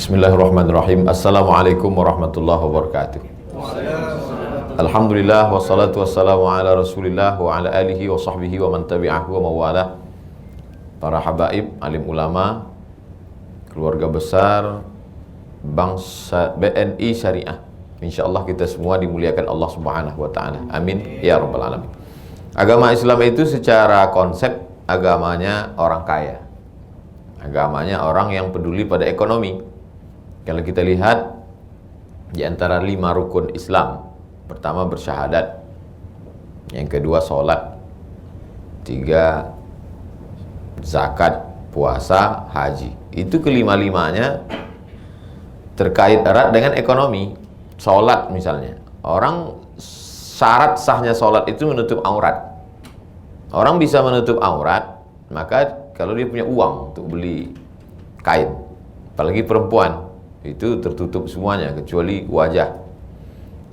Bismillahirrahmanirrahim. Assalamualaikum warahmatullahi wabarakatuh. Alhamdulillah wassalatu wassalamu ala Rasulillah wa ala alihi wa sahbihi wa man tabi'ahu wa mawala. Para habaib, alim ulama, keluarga besar bangsa BNI Syariah. Insyaallah kita semua dimuliakan Allah Subhanahu wa taala. Amin ya rabbal alamin. Agama Islam itu secara konsep agamanya orang kaya. Agamanya orang yang peduli pada ekonomi. Kalau kita lihat di antara 5 rukun Islam, pertama bersyahadat, yang kedua sholat, 3 zakat, puasa, haji. Itu kelima-limanya terkait erat dengan ekonomi. Sholat misalnya, orang syarat sahnya sholat itu menutup aurat. Orang bisa menutup aurat, maka kalau dia punya uang untuk beli kain, apalagi perempuan, itu tertutup semuanya kecuali wajah.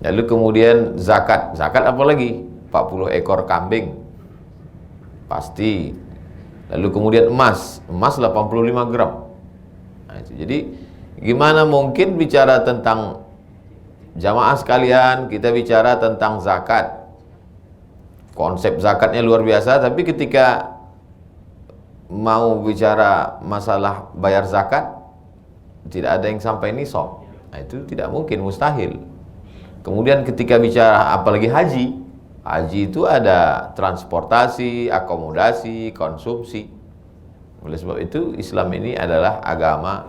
Lalu kemudian zakat apa lagi? 40 ekor kambing pasti. Lalu kemudian emas 85 gram. Nah, itu. Jadi gimana mungkin bicara tentang jamaah sekalian, kita bicara tentang zakat. Konsep zakatnya luar biasa, tapi ketika mau bicara masalah bayar zakat, tidak ada yang sampai nisab. Nah, itu tidak mungkin, mustahil. Kemudian ketika bicara apalagi haji itu ada transportasi, akomodasi, konsumsi. Oleh sebab itu Islam ini adalah agama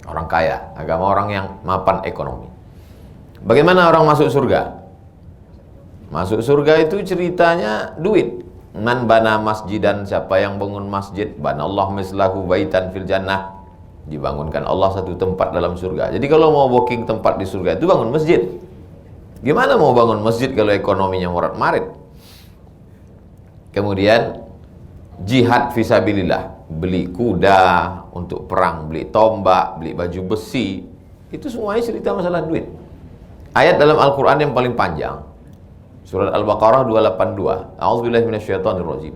orang kaya, agama orang yang mapan ekonomi. Bagaimana orang masuk surga? Masuk surga itu ceritanya duit. Man bana masjidan, siapa yang bangun masjid, banallahu mislahu baitan fil jannah, dibangunkan Allah satu tempat dalam surga. Jadi kalau mau booking tempat di surga itu bangun masjid. Gimana mau bangun masjid kalau ekonominya morat-marit? Kemudian jihad fisabilillah, beli kuda untuk perang, beli tombak, beli baju besi, itu semuanya cerita masalah duit. Ayat dalam Al-Quran yang paling panjang, surat Al-Baqarah 282. A'udzubillahi minasyaitonirrajim.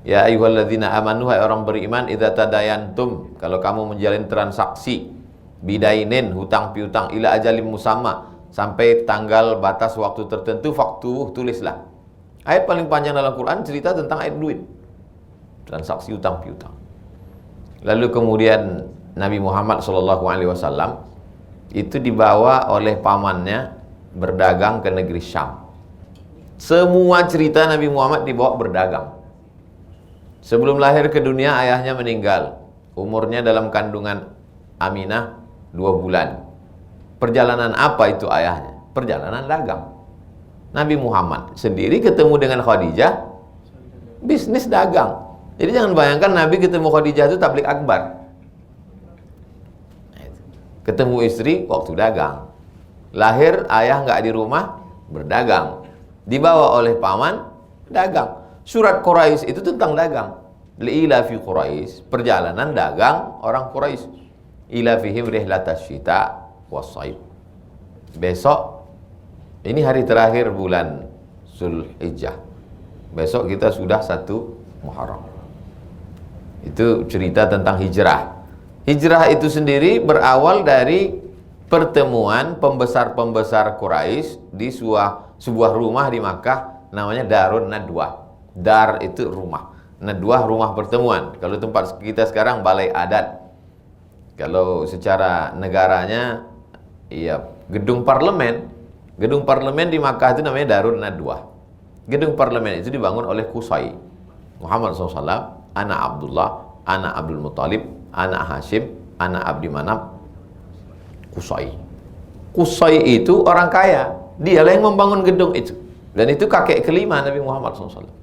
Ya ayyuhalladzina amanu, hai orang beriman, idza tadayantum, kalau kamu menjalin transaksi, bidainin, hutang piutang, ila ajalim musamma, sampai tanggal batas waktu tertentu, faktu, tulislah. Ayat paling panjang dalam Quran cerita tentang ayat duit, transaksi hutang piutang. Lalu kemudian Nabi Muhammad SAW itu dibawa oleh pamannya berdagang ke negeri Syam. Semua cerita Nabi Muhammad dibawa berdagang. Sebelum lahir ke dunia ayahnya meninggal. Umurnya dalam kandungan Aminah 2 bulan. Perjalanan apa itu ayahnya? Perjalanan dagang. Nabi Muhammad sendiri ketemu dengan Khadijah, bisnis dagang. Jadi jangan bayangkan Nabi ketemu Khadijah itu tablik akbar. Ketemu istri waktu dagang. Lahir ayah nggak di rumah, berdagang. Dibawa oleh paman, dagang. Surat Quraisy itu tentang dagang. Li'ila fi Quraisy, perjalanan dagang orang Quraisy. Ila fihim rihlatas syita was-shaib. Besok ini hari terakhir bulan Zulhijjah. Besok kita sudah 1 Muharram. Itu cerita tentang hijrah. Hijrah itu sendiri berawal dari pertemuan pembesar-pembesar Quraisy di sebuah rumah di Makkah namanya Darun Nadwah. Dar itu rumah, Nadwah rumah pertemuan. Kalau tempat kita sekarang balai adat. Kalau secara negaranya, iya, gedung parlemen. Gedung parlemen di Makkah itu namanya Darun Nadwah. Gedung parlemen itu dibangun oleh Qusay, Muhammad SAW, anak Abdullah, anak Abdul Muttalib, anak Hashim, anak Abdi Manaf, Qusay. Qusay itu orang kaya. Dialah yang membangun gedung itu. Dan itu kakek kelima Nabi Muhammad SAW.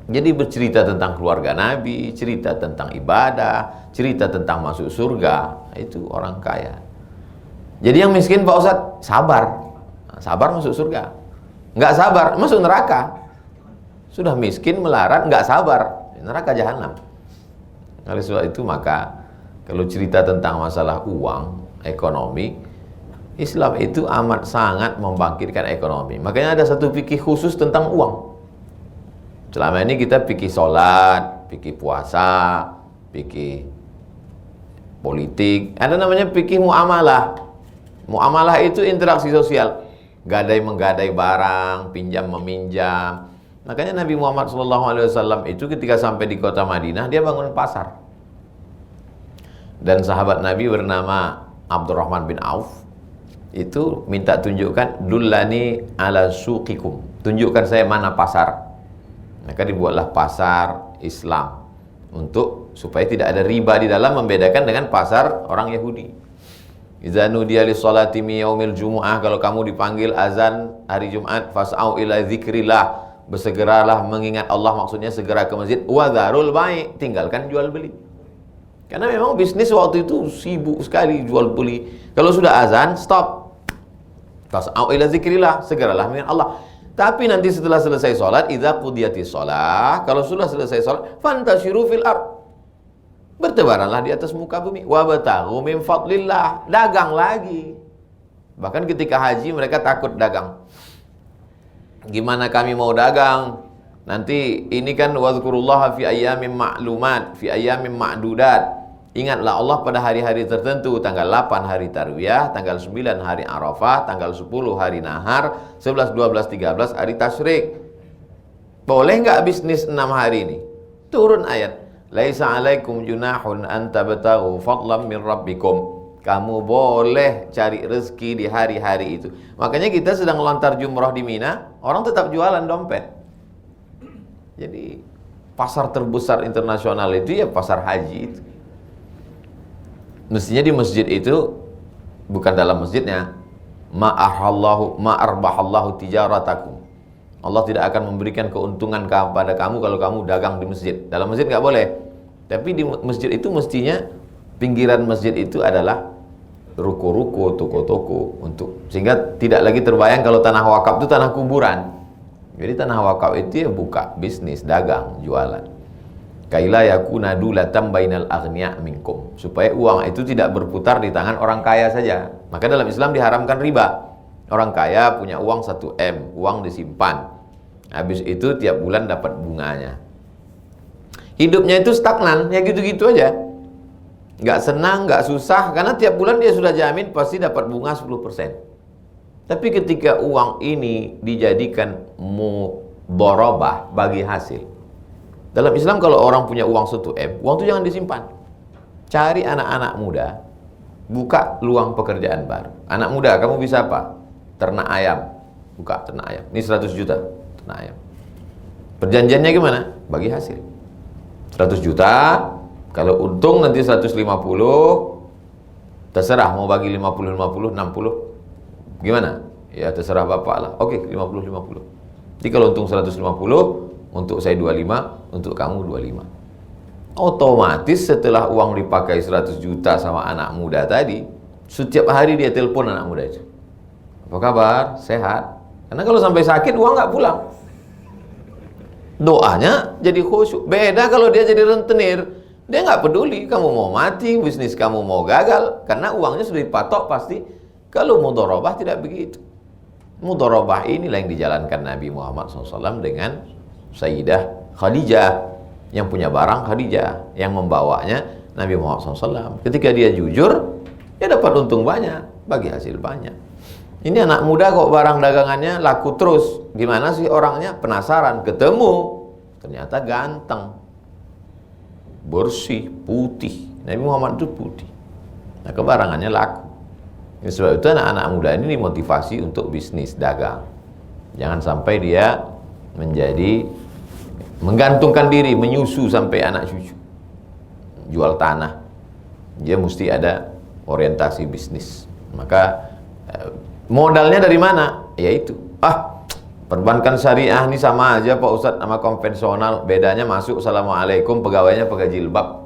Jadi bercerita tentang keluarga Nabi, cerita tentang ibadah, cerita tentang masuk surga. Itu orang kaya. Jadi yang miskin, Pak Ustadz, sabar. Sabar masuk surga. Nggak sabar, masuk neraka. Sudah miskin, melarat, nggak sabar, neraka jahanam. Oleh sebab itu maka kalau cerita tentang masalah uang, ekonomi, Islam itu amat sangat membangkitkan ekonomi. Makanya ada satu fikih khusus tentang uang. Selama ini kita fikih sholat, fikih puasa, fikih politik, ada namanya fikih muamalah. Muamalah itu interaksi sosial, gadai menggadai barang, pinjam meminjam. Makanya Nabi Muhammad SAW itu ketika sampai di kota Madinah, dia bangun pasar. Dan sahabat Nabi bernama Abdurrahman bin Auf itu minta tunjukkan, dullani ala suqikum, tunjukkan saya mana pasar. Maka dibuatlah pasar Islam untuk supaya tidak ada riba di dalam, membedakan dengan pasar orang Yahudi. Idza nudiya lis salati mi yaumil jumu'ah, kalau kamu dipanggil azan hari Jumat, fas'au ila dzikrillah, bersegeralah mengingat Allah, maksudnya segera ke masjid. Wa dzarul bai', tinggalkan jual beli. Karena memang bisnis waktu itu sibuk sekali jual beli. Kalau sudah azan, stop. Fas'au ila dzikrillah, segeralah mengingat Allah. Tapi nanti setelah selesai sholat, idza qudiyatis shalah, kalau sudah selesai sholat, fantashiru fil ard, bertebaranlah di atas muka bumi. Wabtaghu min fadlillah, dagang lagi. Bahkan ketika haji mereka takut dagang. Gimana kami mau dagang? Nanti ini kan wazkurullaha fi ayyamin ma'lumat, fi ayyamin ma'dudat. Ingatlah Allah pada hari-hari tertentu, tanggal 8 hari Tarwiyah, tanggal 9 hari Arafah, tanggal 10 hari Nahar, 11, 12, 13 hari Tasyrik. Boleh nggak bisnis 6 hari ini? Turun ayat, laisa alaikum junahun an tabtaghu fadlan min rabbikum. Kamu boleh cari rezeki di hari-hari itu. Makanya kita sedang lontar jumroh di Mina, orang tetap jualan dompet. Jadi pasar terbesar internasional itu ya pasar haji itu. Mestinya di masjid itu, bukan dalam masjidnya, ma'arbahallahu tijaratakum, Allah tidak akan memberikan keuntungan kepada kamu kalau kamu dagang di masjid. Dalam masjid nggak boleh. Tapi di masjid itu mestinya, pinggiran masjid itu adalah ruko-ruko, toko-toko, untuk sehingga tidak lagi terbayang kalau tanah wakaf itu tanah kuburan. Jadi tanah wakaf itu ya buka bisnis, dagang, jualan. Kaila yakuna dulatan bainal aghniya minkum, supaya uang itu tidak berputar di tangan orang kaya saja. Maka dalam Islam diharamkan riba. Orang kaya punya uang 1 M, uang disimpan. Habis itu tiap bulan dapat bunganya. Hidupnya itu stagnan, ya gitu-gitu aja. Nggak senang, nggak susah, karena tiap bulan dia sudah jamin pasti dapat bunga 10%. Tapi ketika uang ini dijadikan mudharabah, bagi hasil. Dalam Islam kalau orang punya uang 1 M, uang itu jangan disimpan. Cari anak-anak muda, buka luang pekerjaan baru. Anak muda, kamu bisa apa? Ternak ayam. Buka ternak ayam. Ini 100 juta ternak ayam. Perjanjiannya gimana? Bagi hasil. 100 juta, kalau untung nanti 150, terserah mau bagi 50, 50, 60. Gimana? Ya terserah bapak lah. Oke, 50, 50. Jadi kalau untung 150, untuk saya 25, untuk kamu 25. Otomatis setelah uang dipakai 100 juta sama anak muda tadi, setiap hari dia telepon anak muda itu. Apa kabar? Sehat? Karena kalau sampai sakit uang nggak pulang. Doanya jadi khusyuk. Beda kalau dia jadi rentenir. Dia nggak peduli kamu mau mati, bisnis kamu mau gagal, karena uangnya sudah dipatok pasti. Kalau mudharabah tidak begitu. Mudharabah inilah yang dijalankan Nabi Muhammad SAW dengan Sayyidah Khadijah, yang punya barang Khadijah, yang membawanya Nabi Muhammad SAW. Ketika dia jujur, dia dapat untung banyak, bagi hasil banyak. Ini anak muda kok barang dagangannya laku terus. Gimana sih orangnya? Penasaran, ketemu. Ternyata ganteng, bersih, putih. Nabi Muhammad itu putih. Nah, kebarangannya laku. Ini sebab itu anak-anak muda ini dimotivasi untuk bisnis dagang. Jangan sampai dia menjadi menggantungkan diri, menyusu sampai anak cucu, jual tanah. Dia mesti ada orientasi bisnis. Maka modalnya dari mana? Yaitu perbankan syariah ini sama aja Pak Ustadz sama konvensional. Bedanya masuk assalamualaikum, pegawainya pakai jilbab.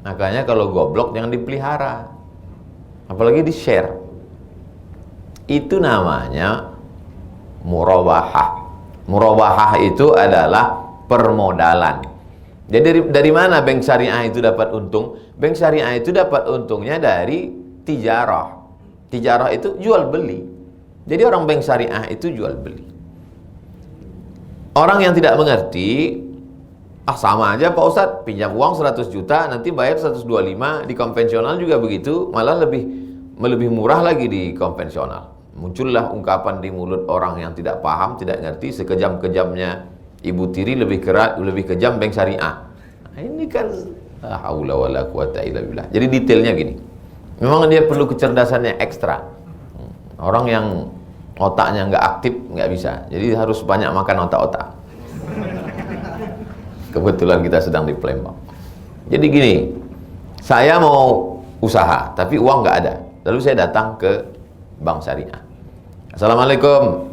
Makanya kalau goblok jangan dipelihara, apalagi di share. Itu namanya murabahah. Murabahah itu adalah permodalan. Jadi dari mana bank syariah itu dapat untung? Bank syariah itu dapat untungnya dari tijarah. Tijarah itu jual beli. Jadi orang bank syariah itu jual beli. Orang yang tidak mengerti sama aja Pak Ustadz, pinjam uang 100 juta, nanti bayar 125, di konvensional juga begitu, malah lebih murah lagi di konvensional. Muncullah ungkapan di mulut orang yang tidak paham, tidak ngerti, sekejam-kejamnya ibu tiri lebih kejam bank syariah. Nah, ini kan la haula wala quwata illa billah. Jadi detailnya gini. Memang dia perlu kecerdasannya ekstra. Orang yang otaknya nggak aktif nggak bisa. Jadi harus banyak makan otak-otak. Kebetulan kita sedang di Palembang. Jadi gini, saya mau usaha, tapi uang nggak ada. Lalu saya datang ke Bank Syariah. Assalamualaikum,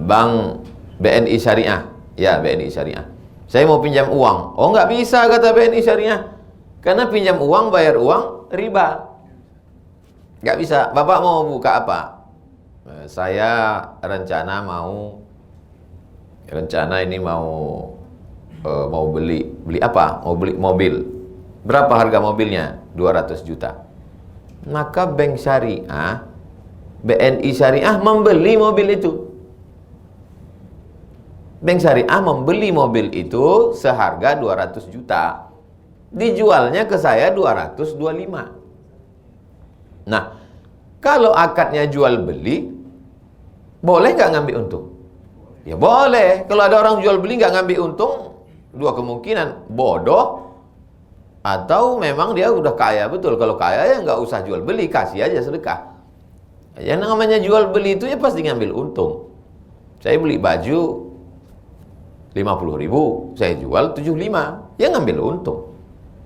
Bank BNI Syariah. Ya, BNI Syariah. Saya mau pinjam uang. Oh, nggak bisa, kata BNI Syariah. Karena pinjam uang, bayar uang, riba. Nggak bisa. Bapak mau buka apa? Saya rencana ini mau beli apa? Mau beli mobil. Berapa harga mobilnya? 200 juta. Maka Bank Syariah, BNI Syariah membeli mobil itu. Bank Syariah membeli mobil itu seharga 200 juta. Dijualnya ke saya 225. Nah, kalau akadnya jual beli, boleh nggak ngambil untung? Ya boleh. Kalau ada orang jual beli nggak ngambil untung, dua kemungkinan, bodoh atau memang dia udah kaya betul. Kalau kaya ya nggak usah jual beli, kasih aja sedekah. Yang namanya jual beli itu ya pasti ngambil untung. Saya beli baju 50.000, saya jual 75, ya ngambil untung.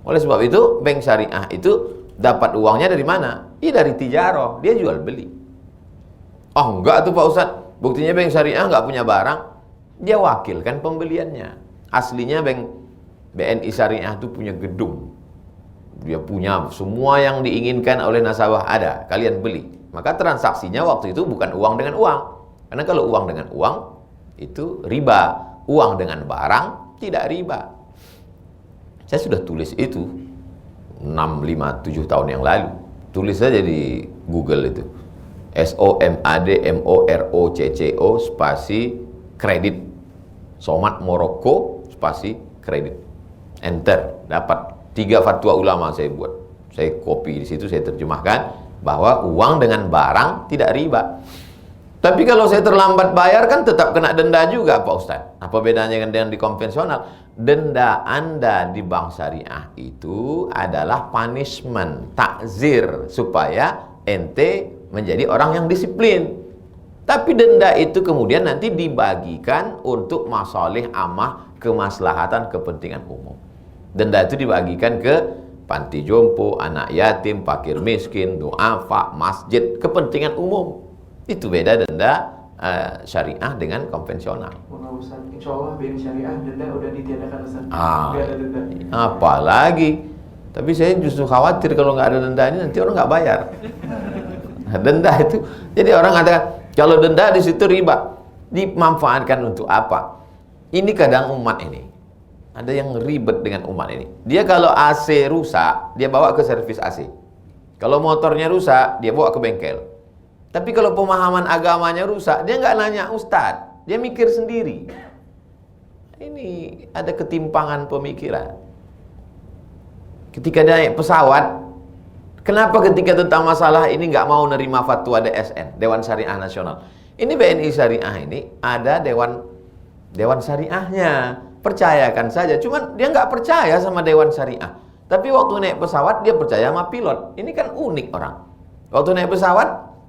Oleh sebab itu Bank Syariah itu dapat uangnya dari mana? Dari tijaroh, dia jual beli. Oh enggak tuh Pak Ustadz, buktinya Bank Syariah nggak punya barang, dia wakilkan pembeliannya. Aslinya BNI Syariah itu punya gedung. Dia punya semua yang diinginkan oleh nasabah ada, kalian beli. Maka transaksinya waktu itu bukan uang dengan uang. Karena kalau uang dengan uang itu riba, uang dengan barang tidak riba. Saya sudah tulis itu 6, 5, 7 tahun yang lalu. Tulis saja di Google itu. SOMADMOROCCO spasi kredit. Somat Moroko spasi kredit. Enter, dapat 3 fatwa ulama saya buat. Saya copy di situ, saya terjemahkan bahwa uang dengan barang tidak riba. Tapi kalau saya terlambat bayar kan tetap kena denda juga Pak Ustadz. Apa bedanya dengan di konvensional? Denda Anda di Bank Syariah itu adalah punishment, takzir supaya ente menjadi orang yang disiplin. Tapi denda itu kemudian nanti dibagikan untuk masalih amah, kemaslahatan, kepentingan umum. Denda itu dibagikan ke panti jompo, anak yatim, fakir miskin, duafa, masjid, kepentingan umum. Itu beda denda syariah dengan konvensional. Insya Allah BNI Syariah denda udah ditiadakan Ustaz. Nggak ada denda. Apalagi. Tapi saya justru khawatir kalau nggak ada denda ini nanti orang nggak bayar. Denda itu, jadi orang katakan kalau denda di situ riba, dimanfaatkan untuk apa? Ini kadang umat ini ada yang ribet dengan umat ini. Dia kalau AC rusak, dia bawa ke servis AC. Kalau motornya rusak, dia bawa ke bengkel. Tapi kalau pemahaman agamanya rusak, dia nggak nanya ustadz, dia mikir sendiri. Ini ada ketimpangan pemikiran. Ketika naik pesawat, kenapa ketika tentang masalah ini nggak mau nerima fatwa DSN, Dewan Syariah Nasional? Ini BNI Syariah ini ada Dewan Syariahnya. Percayakan saja. Cuman dia nggak percaya sama Dewan Syariah. Tapi waktu naik pesawat dia percaya sama pilot. Ini kan unik orang. Waktu naik pesawat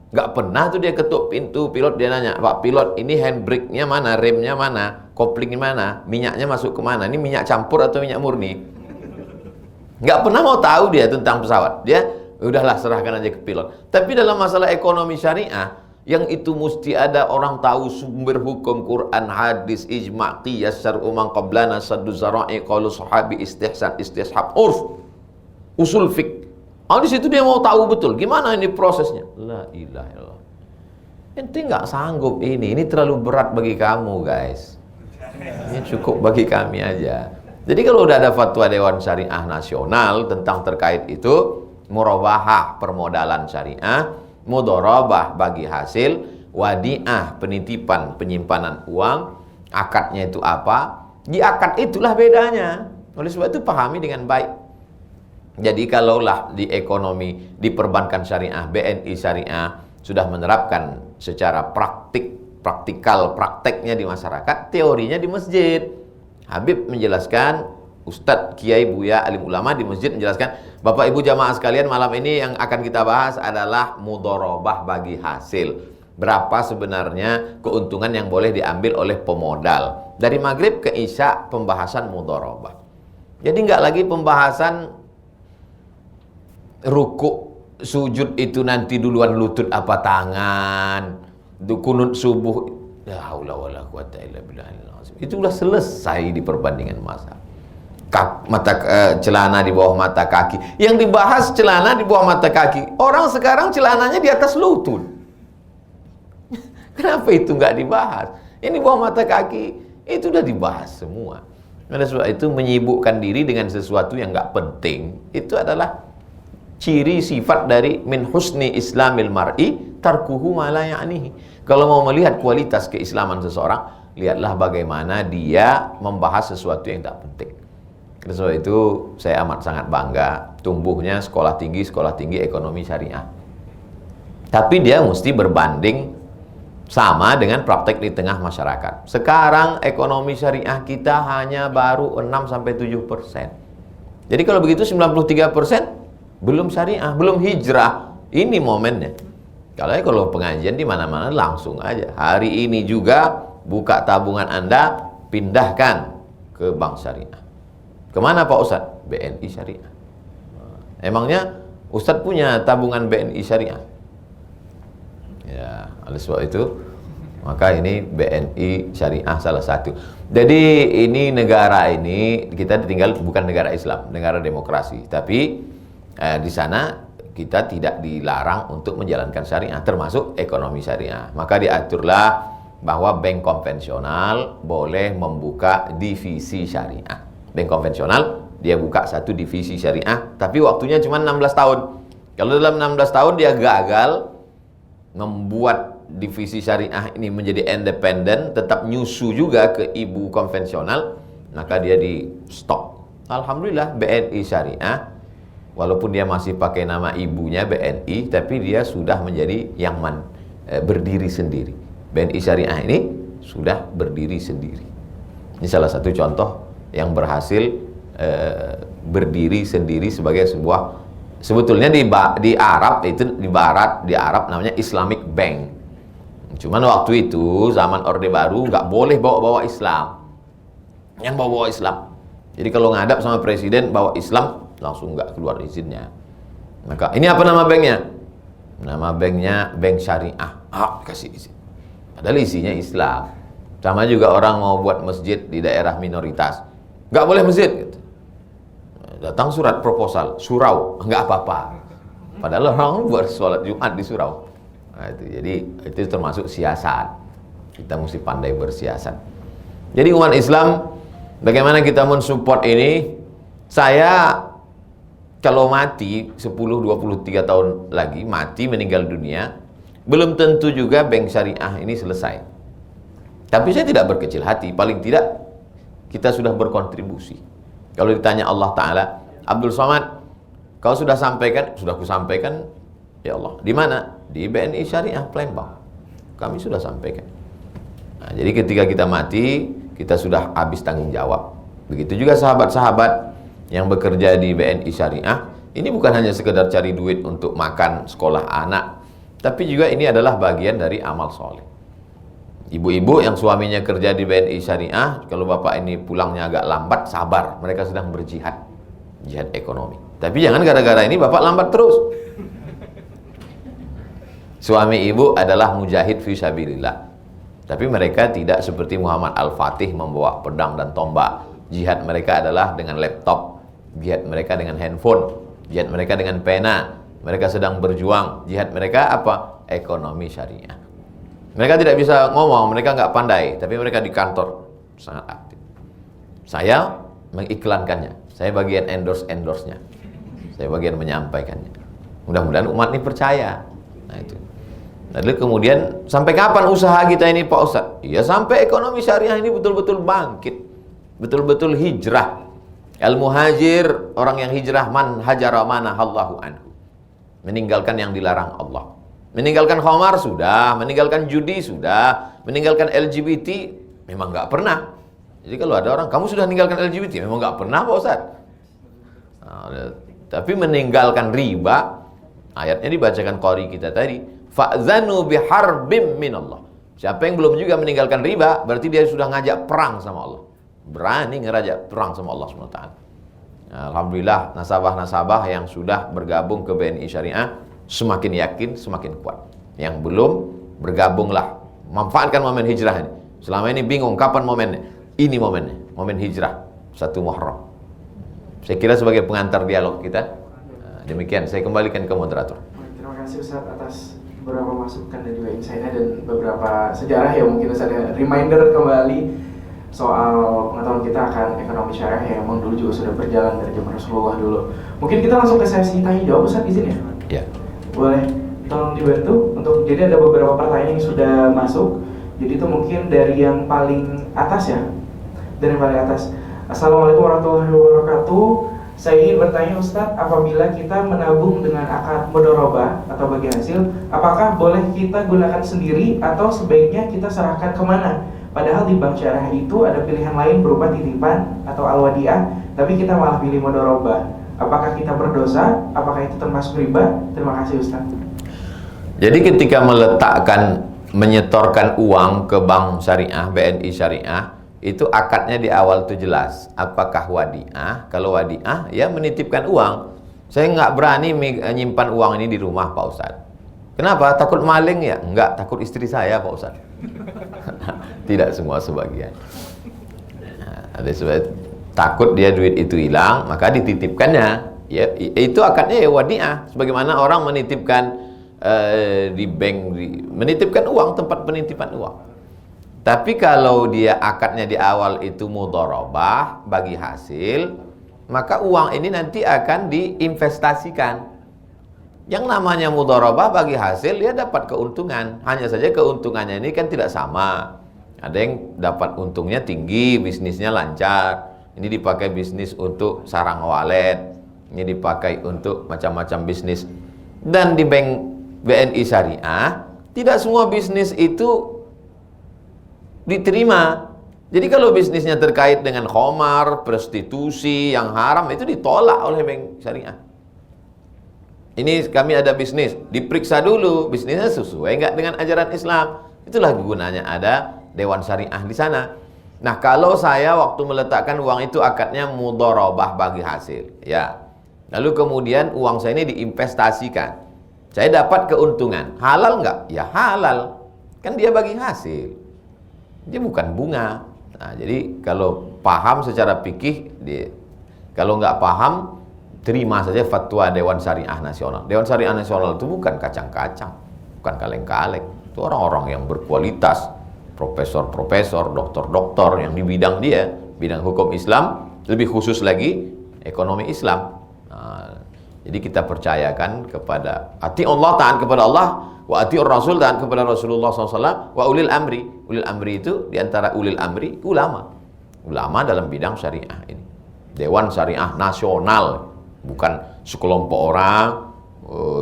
nggak pernah tuh dia ketuk pintu pilot, dia nanya, Pak pilot ini handbrake-nya mana, remnya mana, koplingnya mana, minyaknya masuk ke mana, ini minyak campur atau minyak murni? Nggak pernah mau tahu dia tentang pesawat. Dia udahlah serahkan aja ke pilot. Tapi dalam masalah ekonomi syariah, yang itu mesti ada orang tahu sumber hukum Quran, hadis, ijma', qiyas, syar'u man qablana, saddu zara'i, qaulu sahabi, istihsan, istishab, urf, usul fiqh. Di situ dia mau tahu betul gimana ini prosesnya. La ilaha illallah. Ente nggak sanggup ini terlalu berat bagi kamu guys. Ini cukup bagi kami aja. Jadi kalau udah ada fatwa Dewan Syariah Nasional tentang terkait itu, murabahah permodalan syariah, mudharabah bagi hasil, wadi'ah penitipan penyimpanan uang, akadnya itu apa? Di akad itulah bedanya. Oleh sebab itu pahami dengan baik. Jadi kalaulah di ekonomi, di perbankan syariah, BNI syariah sudah menerapkan secara prakteknya di masyarakat, teorinya di masjid. Habib menjelaskan, Ustadz, Kiai, Buya, alim ulama di masjid menjelaskan, Bapak Ibu jamaah sekalian, malam ini yang akan kita bahas adalah mudharabah bagi hasil. Berapa sebenarnya keuntungan yang boleh diambil oleh pemodal. Dari maghrib ke isya pembahasan mudharabah. Jadi nggak lagi pembahasan rukuk, sujud itu nanti duluan lutut apa tangan, kunut subuh, la haula wala quwata illa billah. Itu sudah selesai di perbandingan masa. Celana di bawah mata kaki. Yang dibahas celana di bawah mata kaki. Orang sekarang celananya di atas lutut. Kenapa itu nggak dibahas? Ini bawah mata kaki itu udah dibahas semua. Oleh sebab itu menyibukkan diri dengan sesuatu yang nggak penting itu adalah ciri sifat dari min husni islamil mar'i tarkuhu ma la ya'nihi. Kalau mau melihat kualitas keislaman seseorang, lihatlah bagaimana dia membahas sesuatu yang tak penting. Oleh sebab itu saya amat sangat bangga tumbuhnya sekolah tinggi ekonomi syariah. Tapi dia mesti berbanding sama dengan praktek di tengah masyarakat. Sekarang ekonomi syariah kita hanya baru 6-7%. Jadi kalau begitu 93% belum syariah, belum hijrah. Ini momennya. Kalau pengajian di mana-mana langsung aja. Hari ini juga buka tabungan Anda, pindahkan ke bank syariah. Kemana Pak Ustadz? BNI syariah. Emangnya Ustadz punya tabungan BNI syariah? Ya, oleh sebab itu maka ini BNI syariah salah satu. Jadi ini negara ini kita tinggal bukan negara Islam, negara demokrasi. Tapi di sana kita tidak dilarang untuk menjalankan syariah, termasuk ekonomi syariah. Maka diaturlah bahwa bank konvensional boleh membuka divisi syariah. Bank konvensional dia buka satu divisi syariah, tapi waktunya cuma 16 tahun. Kalau dalam 16 tahun dia gagal membuat divisi syariah ini menjadi independen, tetap nyusu juga ke ibu konvensional, maka dia di stop. Alhamdulillah BNI syariah, walaupun dia masih pakai nama ibunya BNI, tapi dia sudah menjadi yang berdiri sendiri. BNI syariah ini sudah berdiri sendiri. Ini salah satu contoh yang berhasil berdiri sendiri sebagai sebuah. Sebetulnya di Arab itu di Arab namanya Islamic Bank. Cuman waktu itu zaman Orde Baru nggak boleh bawa Islam. Yang bawa Islam. Jadi kalau ngadap sama presiden bawa Islam langsung nggak keluar izinnya. Maka ini apa nama banknya? Nama banknya Bank Syariah. Kasih izin. Padahal isinya Islam. Sama juga orang mau buat masjid di daerah minoritas, nggak boleh masjid. Gitu. Datang surat proposal, surau, nggak apa-apa. Padahal orang buat sholat Jumat di surau. Nah, jadi itu termasuk siasat. Kita mesti pandai bersiasat. Jadi umat Islam, bagaimana kita mensupport ini? Saya kalau mati 10-23 tahun lagi, mati meninggal dunia, belum tentu juga bank syariah ini selesai. Tapi saya tidak berkecil hati, paling tidak kita sudah berkontribusi. Kalau ditanya Allah Ta'ala, Abdul Somad, kau sudah sampaikan? Sudah kusampaikan, ya Allah. Di mana? Di BNI Syariah Palembang. Kami sudah sampaikan. Nah, jadi ketika kita mati, kita sudah habis tanggung jawab. Begitu juga sahabat-sahabat yang bekerja di BNI Syariah. Ini bukan hanya sekedar cari duit untuk makan sekolah anak, tapi juga ini adalah bagian dari amal soleh. Ibu-ibu yang suaminya kerja di BNI Syariah, kalau bapak ini pulangnya agak lambat, sabar, mereka sedang berjihad, jihad ekonomi. Tapi jangan gara-gara ini bapak lambat terus. Suami ibu adalah mujahid fi sabilillah. Tapi mereka tidak seperti Muhammad Al-Fatih membawa pedang dan tombak. Jihad mereka adalah dengan laptop, jihad mereka dengan handphone, jihad mereka dengan pena. Mereka sedang berjuang. Jihad mereka apa? Ekonomi syariah. Mereka tidak bisa ngomong, mereka nggak pandai, tapi mereka di kantor sangat aktif. Saya mengiklankannya, saya bagian endorse-nya, saya bagian menyampaikannya. Mudah-mudahan umat ini percaya. Nah itu. Lalu kemudian sampai kapan usaha kita ini Pak Ustadz? Ya sampai ekonomi syariah ini betul-betul bangkit, betul-betul hijrah. Al-muhajir, orang yang hijrah, man hajara manahallahu anhu. Meninggalkan yang dilarang Allah. Meninggalkan khamar sudah, meninggalkan judi sudah, meninggalkan LGBT memang nggak pernah. Jadi kalau ada orang, kamu sudah meninggalkan LGBT, memang nggak pernah Pak Ustaz. Nah, tapi meninggalkan riba, ayatnya dibacakan qari kita tadi, fa'zanu biharbim minallah. Siapa yang belum juga meninggalkan riba, berarti dia sudah ngajak perang sama Allah. Berani ngajak perang sama Allah SWT. Alhamdulillah nasabah-nasabah yang sudah bergabung ke BNI Syariah semakin yakin, semakin kuat. Yang belum, bergabunglah. Manfaatkan momen hijrah ini. Selama ini bingung kapan momennya. Ini momennya, momen hijrah 1 Muharram. Saya kira sebagai pengantar dialog kita, demikian saya kembalikan ke moderator. Terima kasih Ustaz atas beberapa masukan dan juga insight-nya dan beberapa sejarah ya, mungkin Ustaz ada reminder kembali soal pengetahuan kita akan ekonomi syariah yang memang dulu juga sudah berjalan dari zaman Rasulullah dulu. Mungkin kita langsung ke sesi tanya jawab Ustaz, izin ya? Ya. Boleh tolong dibantu untuk, jadi ada beberapa pertanyaan yang sudah masuk. Jadi itu mungkin dari yang paling atas ya. Dari yang paling atas. Assalamualaikum warahmatullahi wabarakatuh. Saya ingin bertanya Ustadz, apabila kita menabung dengan akad mudharabah atau bagi hasil, apakah boleh kita gunakan sendiri atau sebaiknya kita serahkan kemana? Padahal di bank syariah itu ada pilihan lain berupa titipan atau al-wadiah, tapi kita malah pilih mudharabah. Apakah kita berdosa? Apakah itu termasuk riba? Terima kasih Ustaz. Jadi ketika menyetorkan uang ke bank syariah, BNI syariah, itu akadnya di awal itu jelas. Apakah wadiah? Kalau wadiah, ya menitipkan uang. Saya nggak berani menyimpan uang ini di rumah Pak Ustadz. Kenapa? Takut maling ya? Enggak, takut istri saya Pak Ustadz. Tidak semua, sebagian. Ada sebab takut dia duit itu hilang, maka dititipkannya. Ya, itu akadnya ya wadiah. Sebagaimana orang menitipkan di bank, menitipkan uang, tempat penitipan uang. Tapi kalau dia akadnya di awal itu mudharabah, bagi hasil, maka uang ini nanti akan diinvestasikan. Yang namanya mudharabah bagi hasil, dia dapat keuntungan. Hanya saja keuntungannya ini kan tidak sama. Ada yang dapat untungnya tinggi, bisnisnya lancar. Ini dipakai bisnis untuk sarang walet, ini dipakai untuk macam-macam bisnis. Dan di bank BNI Syariah, tidak semua bisnis itu diterima. Jadi kalau bisnisnya terkait dengan khamar, prostitusi yang haram, itu ditolak oleh bank syariah. Ini kami ada bisnis, diperiksa dulu bisnisnya sesuai enggak dengan ajaran Islam. Itulah gunanya ada dewan syariah di sana. Nah, kalau saya waktu meletakkan uang itu akadnya mudharabah bagi hasil, ya. Lalu kemudian uang saya ini diinvestasikan. Saya dapat keuntungan. Halal enggak? Ya halal. Kan dia bagi hasil. Dia bukan bunga. Nah, jadi kalau paham secara fikih, kalau nggak paham, terima saja fatwa Dewan Syariah Nasional. Dewan Syariah Nasional itu bukan kacang-kacang, bukan kaleng-kaleng. Itu orang-orang yang berkualitas, profesor-profesor, doktor-doktor yang di bidang dia, bidang hukum Islam, lebih khusus lagi ekonomi Islam. Nah, jadi kita percayakan kepada ati Allah, taat kepada Allah, wa atiur Rasul, taat kepada Rasulullah SAW, wa ulil amri. Ulil amri itu diantara ulil amri ulama. Ulama dalam bidang syariah ini. Dewan Syariah Nasional, bukan sekelompok orang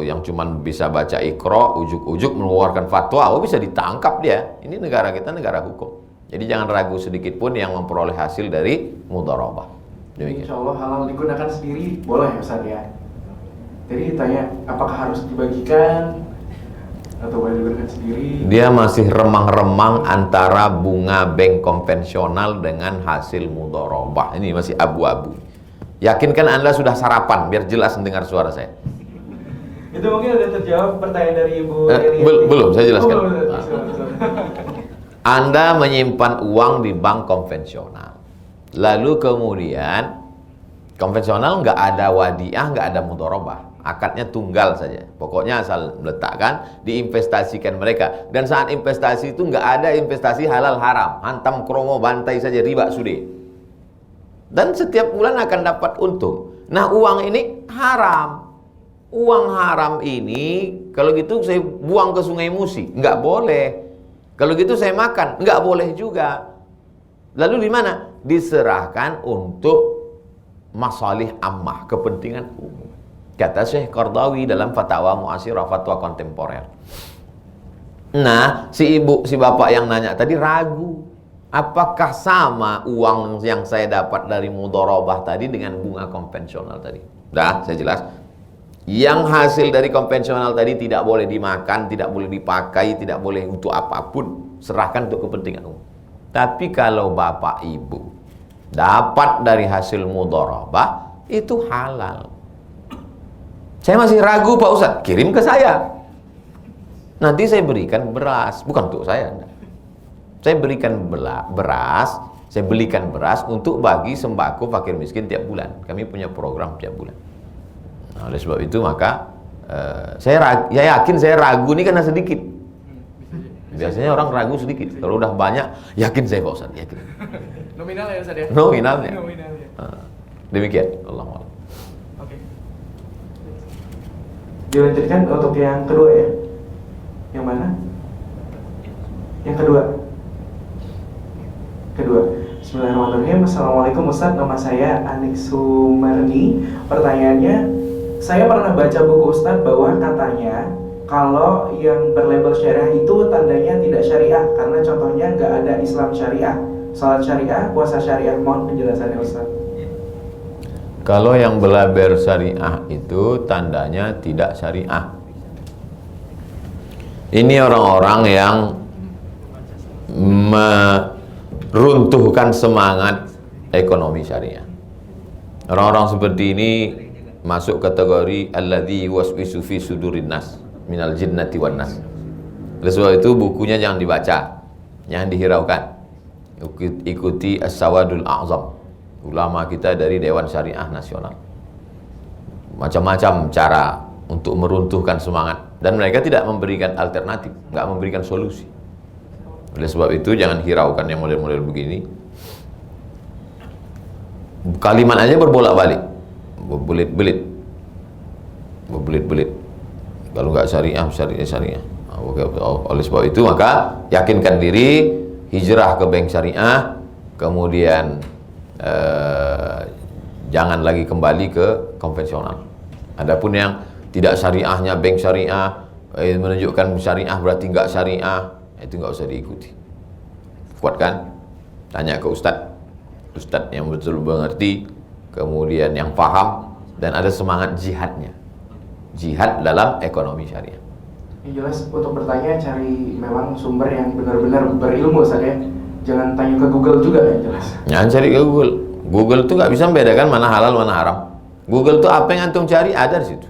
yang cuman bisa baca Iqra, ujuk-ujuk mengeluarkan fatwa, bisa ditangkap dia. Ini negara kita negara hukum. Jadi jangan ragu sedikit pun yang memperoleh hasil dari mudharabah. Insya Allah halal digunakan sendiri boleh ya Ustaz ya. Jadi ditanya apakah harus dibagikan atau boleh digunakan sendiri? Dia masih remang-remang antara bunga bank konvensional dengan hasil mudharabah. Ini masih abu-abu. Yakinkan Anda sudah sarapan biar jelas mendengar suara saya. Itu mungkin udah terjawab pertanyaan dari Ibu belum, saya jelaskan. belum. Anda menyimpan uang di bank konvensional. Lalu kemudian konvensional nggak ada wadiah, nggak ada mudharabah. Akadnya tunggal saja. Pokoknya asal meletakkan, diinvestasikan mereka. Dan saat investasi itu nggak ada investasi halal haram. Hantam kromo bantai saja, riba sudah. Dan setiap bulan akan dapat untung. Nah, uang ini haram. Uang haram ini, kalau gitu saya buang ke Sungai Musi, nggak boleh. Kalau gitu saya makan, nggak boleh juga. Lalu di mana? Diserahkan untuk masalih ammah, kepentingan umum. Kata Syekh Qardawi dalam Fatwa Mu'asirah, fatwa kontemporer. Nah, si bapak yang nanya tadi ragu, apakah sama uang yang saya dapat dari mudharabah tadi dengan bunga konvensional tadi? Dah, saya jelas. Yang hasil dari konvensional tadi tidak boleh dimakan, tidak boleh dipakai, tidak boleh untuk apapun, serahkan untuk kepentingan umum. Tapi kalau bapak ibu dapat dari hasil mudharabah, itu halal. Saya masih ragu Pak Ustadz, kirim ke saya. Nanti saya berikan beras, bukan untuk saya. Saya berikan beras, saya belikan beras untuk bagi sembako fakir miskin tiap bulan. Kami punya program tiap bulan. Nah, oleh sebab itu maka saya yakin saya ragu ini karena sedikit. Biasanya orang ragu sedikit. Kalau udah banyak, yakin saya Pak Ustadz, yakin. Nominal ya Ustadz ya? Nominalnya. Nominalnya. Demikian. Allahu a'lam. Oke. Dilanjutkan untuk yang kedua ya. Yang mana? Yang kedua. Bismillahirrahmanirrahim. Assalamualaikum Ustadz, nama saya Anik Sumarni. Pertanyaannya, saya pernah baca buku Ustadz bahwa katanya kalau yang berlabel syariah itu tandanya tidak syariah, karena contohnya nggak ada Islam syariah, salat syariah, puasa syariah. Mohon penjelasannya Ustadz. Kalau yang berlabel syariah itu tandanya tidak syariah. Ini orang-orang yang meruntuhkan semangat ekonomi syariah. Orang-orang seperti ini masuk kategori alladzi waswisu fi sudurin nas minal jinnati wan nas. Oleh sebab itu bukunya jangan dibaca, jangan dihiraukan. Ikuti As-Sawadul A'zam, ulama kita dari Dewan Syariah Nasional. Macam-macam cara untuk meruntuhkan semangat, dan mereka tidak memberikan alternatif, nggak memberikan solusi. Oleh sebab itu jangan hiraukan yang model-model begini. Kalimat aja berbolak-balik, berbelit-belit. Kalau nggak syariah. Oleh sebab itu maka yakinkan diri, hijrah ke bank syariah, kemudian jangan lagi kembali ke konvensional. Adapun yang tidak syariahnya bank syariah, menunjukkan syariah berarti nggak syariah, itu nggak usah diikuti. Kuatkan, tanya ke ustadz yang betul mengerti, kemudian yang paham dan ada semangat jihadnya, jihad dalam ekonomi syariah. Yang jelas untuk bertanya cari memang sumber yang benar-benar berilmu Ustaz ya. Jangan tanya ke Google juga yang jelas. Jangan cari ke Google. Google tuh nggak bisa membedakan mana halal mana haram. Google tuh apa yang antum cari ada di situ.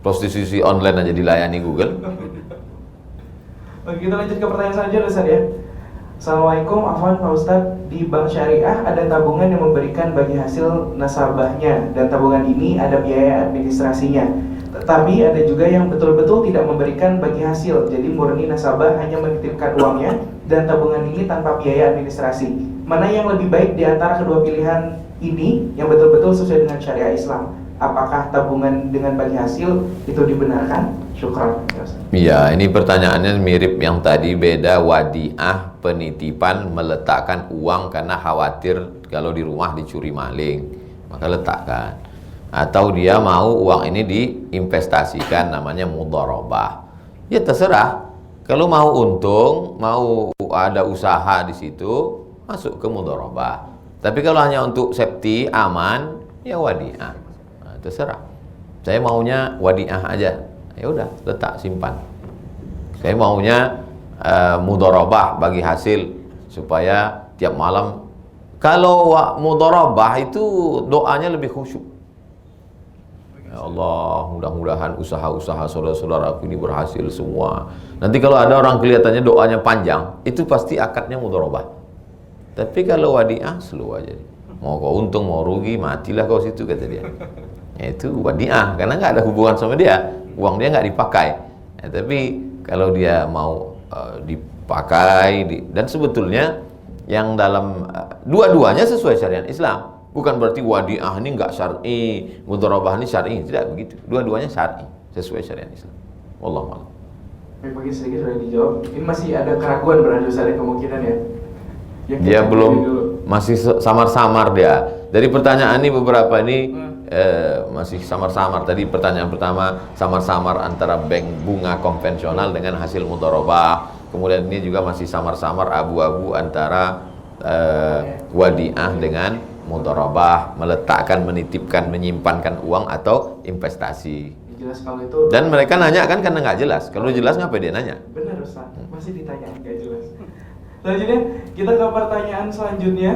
Prostitusi online aja dilayani Google. Oke, kita lanjut ke pertanyaan selanjutnya Ustaz ya. Assalamualaikum, afwan Pak Ustadz, di bank syariah ada tabungan yang memberikan bagi hasil nasabahnya, dan tabungan ini ada biaya administrasinya. Tetapi ada juga yang betul-betul tidak memberikan bagi hasil, jadi murni nasabah hanya menitipkan uangnya dan tabungan ini tanpa biaya administrasi. Mana yang lebih baik di antara kedua pilihan ini yang betul-betul sesuai dengan syariah Islam? Apakah tabungan dengan bagi hasil itu dibenarkan? Syukran. Iya, ini pertanyaannya mirip yang tadi, beda wadiah, penitipan, meletakkan uang karena khawatir kalau di rumah dicuri maling, maka letakkan. Atau dia mau uang ini diinvestasikan, namanya mudharabah. Ya terserah. Kalau mau untung, mau ada usaha di situ, masuk ke mudharabah. Tapi kalau hanya untuk safety, aman, ya wadiah. Nah, terserah. Saya maunya wadiah aja. Ya udah, letak, simpan. Saya maunya mudharabah bagi hasil supaya tiap malam. Kalau mudharabah itu doanya lebih khusyuk. Ya Allah, mudah-mudahan usaha-usaha saudara-saudaraku ini berhasil semua. Nanti kalau ada orang kelihatannya doanya panjang, itu pasti akadnya mudharabah. Tapi kalau wadiah, slow aja. Mau kau untung, mau rugi, matilah kau situ, kata dia. Ya, itu wadiah, karena nggak ada hubungan sama dia. Uang dia nggak dipakai. Ya, tapi kalau dia mau dipakai, dan sebetulnya yang dalam dua-duanya sesuai syariat Islam. Bukan berarti wadiah ini nggak syar'i, mudharabah ini syar'i, tidak begitu. Dua-duanya syar'i, sesuai syariat Islam. Wallahu a'lam. Baik, bagi sedikit sudah dijawab. Ini masih ada keraguan berarti ada kemungkinan ya. Dia belum, masih samar-samar dia. Dari pertanyaan ini beberapa ini masih samar-samar. Tadi pertanyaan pertama samar-samar antara bank bunga konvensional dengan hasil mudharabah. Kemudian ini juga masih samar-samar abu-abu antara wadiah dengan mudharabah, meletakkan, menitipkan, menyimpankan uang atau investasi. Jelas kalau itu. Dan mereka nanya kan karena nggak jelas. Kalau jelas ngapain dia nanya? Benar Ustaz, masih ditanya nggak jelas. Selanjutnya kita ke pertanyaan selanjutnya.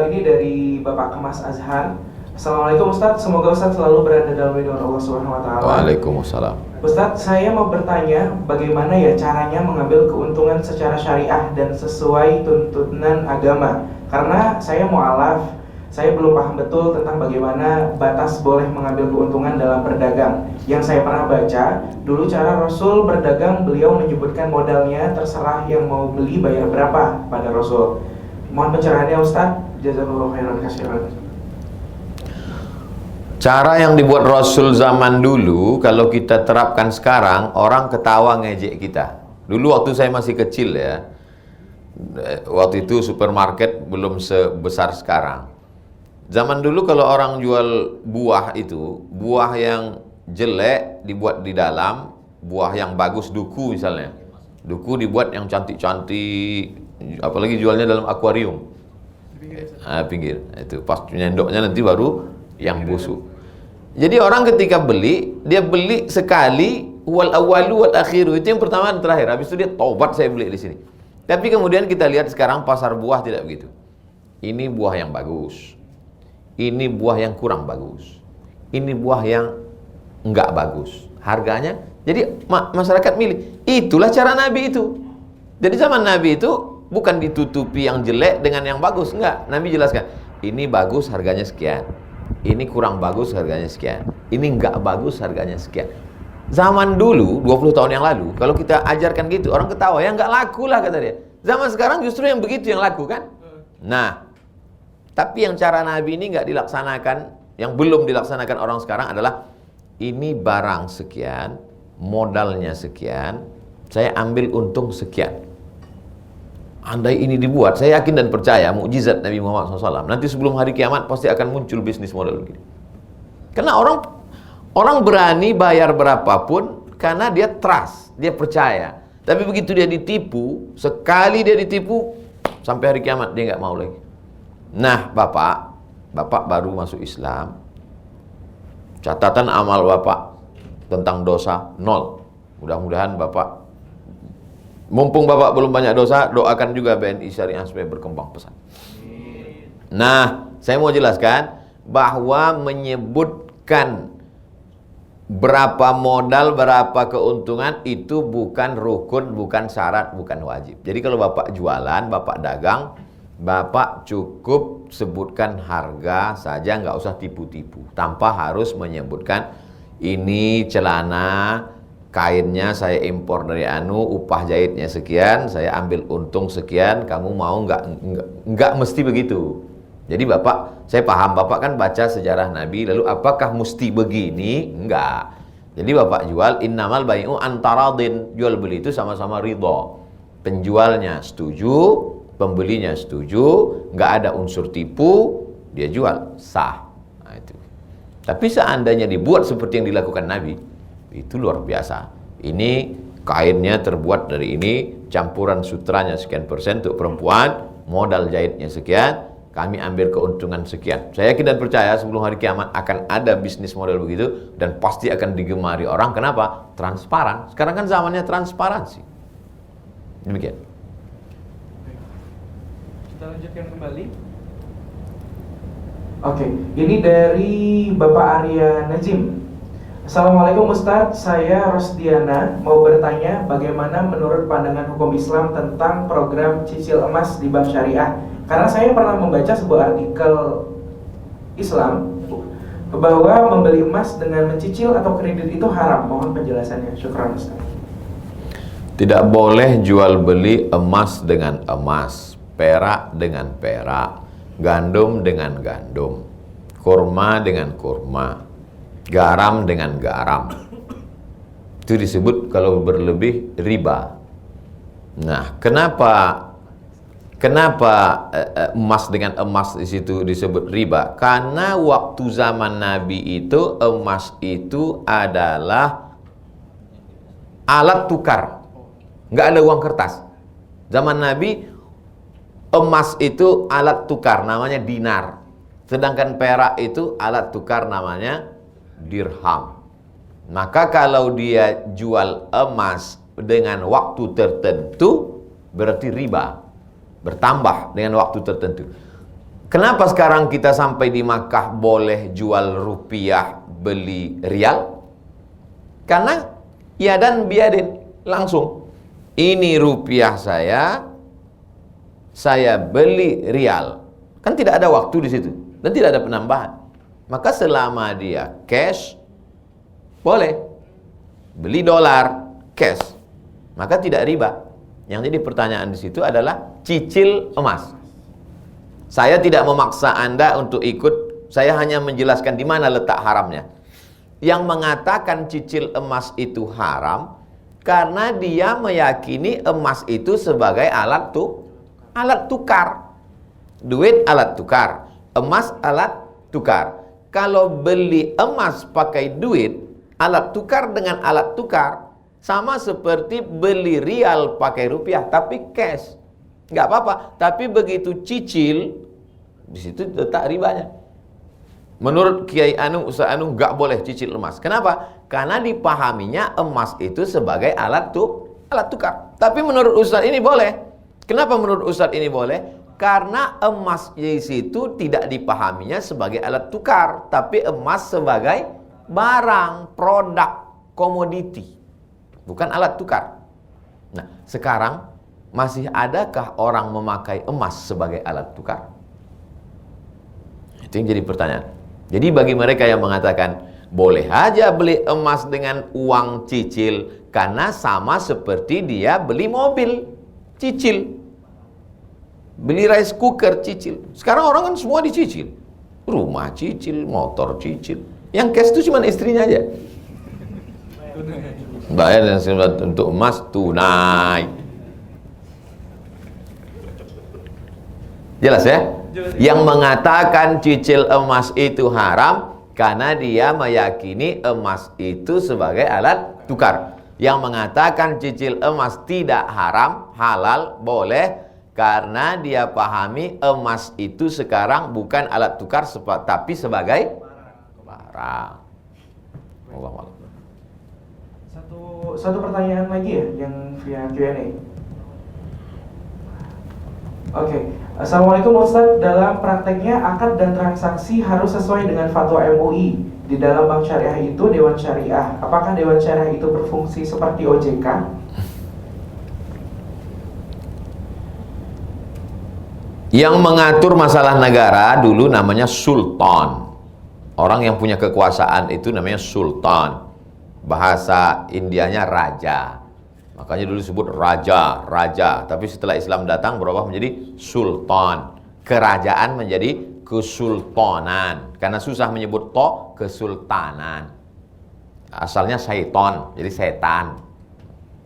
Ini dari Bapak Kemas Azhar. Assalamualaikum Ustaz, semoga Ustaz selalu berada dalam lindungan Allah Subhanahu Wa Taala. Waalaikumsalam. Ustaz, saya mau bertanya bagaimana ya caranya mengambil keuntungan secara syariah dan sesuai tuntunan agama. Karena saya mu'alaf, saya belum paham betul tentang bagaimana batas boleh mengambil keuntungan dalam berdagang. Yang saya pernah baca, dulu cara Rasul berdagang, beliau menyebutkan modalnya terserah yang mau beli bayar berapa pada Rasul. Mohon pencerahannya Ustaz. Jazakallahu khairan katsiran. Cara yang dibuat Rasul zaman dulu, kalau kita terapkan sekarang, orang ketawa ngejek kita. Dulu waktu saya masih kecil ya, waktu itu supermarket belum sebesar sekarang. Zaman dulu kalau orang jual buah itu, buah yang jelek dibuat di dalam, buah yang bagus duku misalnya. Duku dibuat yang cantik-cantik, apalagi jualnya dalam akuarium. Pinggir. Itu pas nyendoknya nanti baru yang busuk. Jadi orang ketika beli, dia beli sekali, wal awalu wal akhiru, itu yang pertama dan terakhir. Habis itu dia tobat, saya beli di sini. Tapi kemudian kita lihat sekarang pasar buah tidak begitu. Ini buah yang bagus. Ini buah yang kurang bagus. Ini buah yang enggak bagus. Harganya, jadi masyarakat milih. Itulah cara Nabi itu. Jadi zaman Nabi itu bukan ditutupi yang jelek dengan yang bagus, enggak. Nabi jelaskan, ini bagus harganya sekian. Ini kurang bagus harganya sekian. Ini enggak bagus harganya sekian. Zaman dulu 20 tahun yang lalu, kalau kita ajarkan gitu, orang ketawa, ya enggak laku lah kata dia. Zaman sekarang justru yang begitu yang laku kan. Nah, tapi yang cara Nabi ini enggak dilaksanakan, yang belum dilaksanakan orang sekarang adalah ini barang sekian, modalnya sekian, saya ambil untung sekian. Andai ini dibuat, saya yakin dan percaya mukjizat Nabi Muhammad SAW. Nanti sebelum hari kiamat pasti akan muncul bisnis model begini. Karena orang berani bayar berapapun karena dia trust, dia percaya. Tapi begitu dia ditipu, sekali dia ditipu, sampai hari kiamat dia nggak mau lagi. Nah, Bapak baru masuk Islam. Catatan amal Bapak tentang dosa 0. Mudah-mudahan Bapak, mumpung Bapak belum banyak dosa, doakan juga BNI Syariah supaya berkembang pesat. Nah, saya mau jelaskan bahwa menyebutkan berapa modal, berapa keuntungan itu bukan rukun, bukan syarat, bukan wajib. Jadi kalau Bapak jualan, Bapak dagang, Bapak cukup sebutkan harga saja, nggak usah tipu-tipu, tanpa harus menyebutkan ini celana kainnya saya impor dari upah jahitnya sekian, saya ambil untung sekian, kamu mau nggak mesti begitu. Jadi Bapak, saya paham Bapak kan baca sejarah Nabi, lalu apakah mesti begini? Enggak. Jadi Bapak jual, innamal bai'u antaradin, jual beli itu sama-sama ridho. Penjualnya setuju, pembelinya setuju, nggak ada unsur tipu, dia jual, sah. Nah, itu. Tapi seandainya dibuat seperti yang dilakukan Nabi, itu luar biasa. Ini kainnya terbuat dari ini, campuran sutranya sekian persen untuk perempuan, modal jahitnya sekian, kami ambil keuntungan sekian. Saya yakin dan percaya sebelum hari kiamat akan ada bisnis model begitu dan pasti akan digemari orang. Kenapa? Transparan. Sekarang kan zamannya transparansi. Demikian. Kita lanjutkan kembali. Oke, ini dari Bapak Arya Najim. Assalamualaikum Ustadz, saya Rosdiana mau bertanya bagaimana menurut pandangan hukum Islam tentang program cicil emas di Bank Syariah. Karena saya pernah membaca sebuah artikel Islam bahwa membeli emas dengan mencicil atau kredit itu haram. Mohon penjelasannya. Syukran Ustadz. Tidak boleh jual beli emas dengan emas, perak dengan perak, gandum dengan gandum, kurma dengan kurma, garam dengan garam. Itu disebut kalau berlebih riba. Nah, kenapa Kenapa emas dengan emas di situ disebut riba? Karena waktu zaman Nabi itu emas itu adalah alat tukar, nggak ada uang kertas. Zaman Nabi emas itu alat tukar, namanya dinar. Sedangkan perak itu alat tukar, namanya dirham. Maka kalau dia jual emas dengan waktu tertentu berarti riba, bertambah dengan waktu tertentu. Kenapa sekarang kita sampai di Makkah boleh jual rupiah beli rial? Karena ya dan biadin, langsung ini rupiah saya beli rial, kan tidak ada waktu di situ dan tidak ada penambahan. Maka selama dia cash boleh beli dolar cash, maka tidak riba. Yang jadi pertanyaan di situ adalah cicil emas. Saya tidak memaksa Anda untuk ikut, saya hanya menjelaskan di mana letak haramnya. Yang mengatakan cicil emas itu haram karena dia meyakini emas itu sebagai alat tukar. Duit alat tukar, emas alat tukar. Kalau beli emas pakai duit, alat tukar dengan alat tukar, sama seperti beli rial pakai rupiah tapi cash, nggak apa-apa. Tapi begitu cicil, di situ letak ribanya. Menurut Kiai Anu, Ustaz Anu, nggak boleh cicil emas. Kenapa? Karena dipahaminya emas itu sebagai alat tukar. Tapi menurut Ustaz ini boleh. Kenapa menurut Ustaz ini boleh? Karena emas di situ tidak dipahaminya sebagai alat tukar, tapi emas sebagai barang, produk, komoditi, bukan alat tukar. Nah, sekarang masih adakah orang memakai emas sebagai alat tukar? Itu yang jadi pertanyaan. Jadi bagi mereka yang mengatakan boleh aja beli emas dengan uang cicil karena sama seperti dia beli mobil cicil, beli rice cooker cicil. Sekarang orang kan semua dicicil, rumah cicil, motor cicil. Yang cash itu cuma istrinya aja. Bayar untuk emas tunai. Jelas ya? Yang mengatakan cicil emas itu haram karena dia meyakini emas itu sebagai alat tukar. Yang mengatakan cicil emas tidak haram, halal, boleh, karena dia pahami emas itu sekarang bukan alat tukar tapi sebagai barang. Allah Allah. Satu pertanyaan lagi ya yang via Q&A. Oke. Assalamualaikum Ustaz, dalam prakteknya akad dan transaksi harus sesuai dengan fatwa MUI. Di dalam bank syariah itu Dewan Syariah. Apakah Dewan Syariah itu berfungsi seperti OJK? Yang mengatur masalah negara dulu namanya sultan. Orang yang punya kekuasaan itu namanya sultan. Bahasa Indianya raja. Makanya dulu disebut raja. Tapi setelah Islam datang berubah menjadi sultan. Kerajaan menjadi kesultanan. Karena susah menyebut kesultanan. Asalnya syaiton, jadi setan.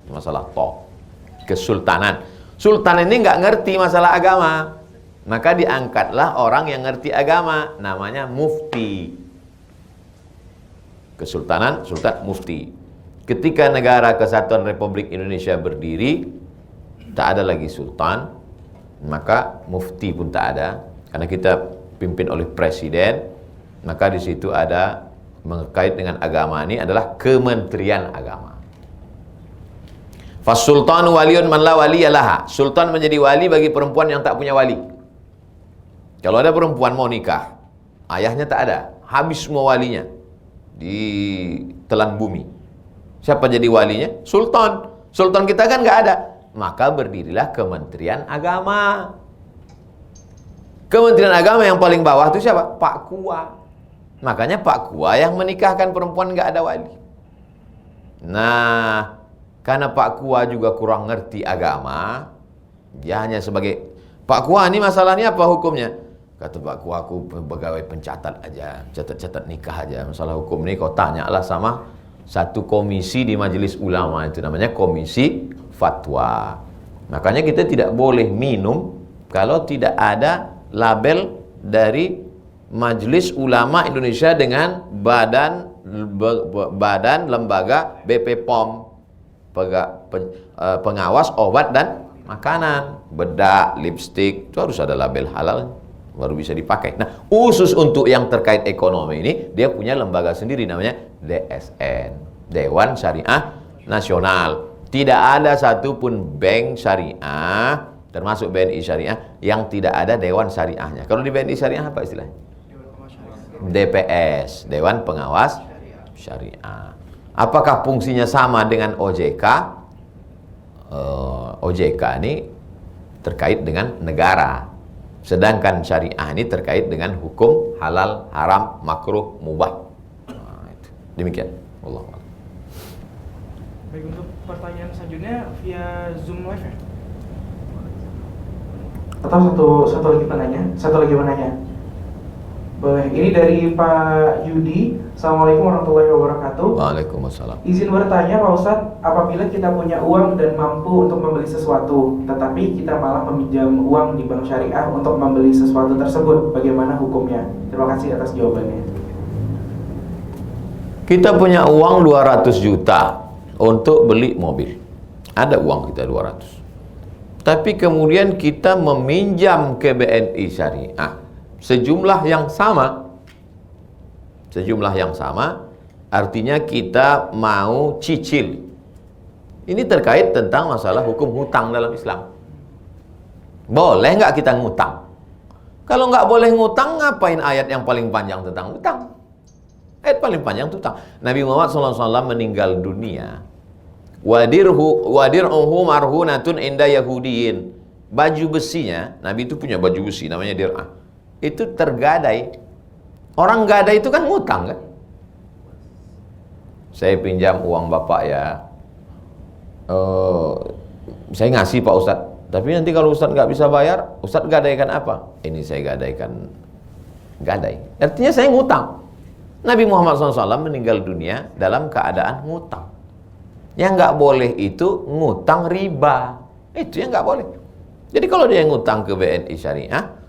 Masalah kesultanan. Sultan ini nggak ngerti masalah agama. Maka diangkatlah orang yang ngerti agama, namanya mufti. Kesultanan, sultan, mufti. Ketika Negara Kesatuan Republik Indonesia berdiri, tak ada lagi sultan, maka mufti pun tak ada, karena kita pimpin oleh presiden. Maka di situ ada mengkait dengan agama ini adalah Kementerian Agama. Fasultanu waliyun man la waliyalaha. Sultan menjadi wali bagi perempuan yang tak punya wali. Kalau ada perempuan mau nikah, ayahnya tak ada, habis semua walinya, ditelan bumi. Siapa jadi walinya? Sultan. Sultan kita kan nggak ada. Maka berdirilah Kementerian Agama. Kementerian Agama yang paling bawah itu siapa? Pak Kua. Makanya Pak Kua yang menikahkan perempuan nggak ada wali. Nah, karena Pak Kua juga kurang ngerti agama, dia hanya sebagai Pak Kua, ini masalahnya apa hukumnya? Kata Pak Kua, aku pegawai pencatat aja, catat-catat nikah aja. Masalah hukum ini kau tanyalah sama satu komisi di majelis ulama, itu namanya komisi fatwa. Makanya kita tidak boleh minum kalau tidak ada label dari Majelis Ulama Indonesia dengan badan lembaga BP POM, pengawas obat dan makanan, bedak, lipstik, itu harus ada label halal baru bisa dipakai. Nah, khusus untuk yang terkait ekonomi ini, dia punya lembaga sendiri namanya DSN, Dewan Syariah Nasional. Tidak ada satupun bank syariah, termasuk BNI Syariah, yang tidak ada Dewan Syariahnya. Kalau di BNI Syariah apa istilahnya? DPS, Dewan Pengawas Syariah. Apakah fungsinya sama dengan OJK? OJK ini terkait dengan negara. Sedangkan syariah ini terkait dengan hukum halal, haram, makruh, mubah. Nah, itu. Demikian. Allah. Baik, untuk pertanyaan selanjutnya via Zoom live ya? Atau satu lagi penanya. Boleh. Ini dari Pak Yudi. Assalamualaikum warahmatullahi wabarakatuh. Waalaikumsalam. Izin bertanya Pak Ustadz, apabila kita punya uang dan mampu untuk membeli sesuatu, tetapi kita malah meminjam uang di bank syariah untuk membeli sesuatu tersebut, bagaimana hukumnya? Terima kasih atas jawabannya. Kita punya uang 200 juta untuk beli mobil. Ada uang kita 200. Tapi kemudian kita meminjam ke BNI Syariah sejumlah yang sama, artinya kita mau cicil. Ini terkait tentang masalah hukum hutang dalam Islam. Boleh nggak kita ngutang? Kalau nggak boleh ngutang, ngapain ayat yang paling panjang tentang hutang? Ayat paling panjang tentang Nabi Muhammad SAW meninggal dunia. Wadir'uhu marhunatun inda yahudiyin. Baju besinya, Nabi itu punya baju besi namanya dir'ah. Itu tergadai. Orang gadai itu kan ngutang kan? Saya pinjam uang bapak ya, saya ngasih Pak Ustadz, tapi nanti kalau Ustadz nggak bisa bayar, Ustadz gadaikan apa? Ini saya gadaikan gadai. Artinya saya ngutang. Nabi Muhammad SAW meninggal dunia dalam keadaan ngutang. Yang nggak boleh itu ngutang riba. Itu yang nggak boleh. Jadi kalau dia ngutang ke BNI Syariah,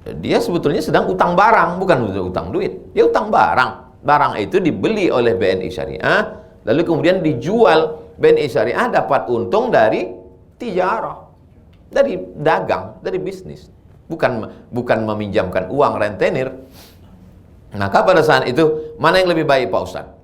dia sebetulnya sedang utang barang, bukan utang duit. Dia utang barang. Barang itu dibeli oleh BNI Syariah, lalu kemudian dijual. BNI Syariah dapat untung dari tijarah, dari dagang, dari bisnis. Bukan meminjamkan uang rentenir. Maka pada saat itu, mana yang lebih baik Pak Ustadz?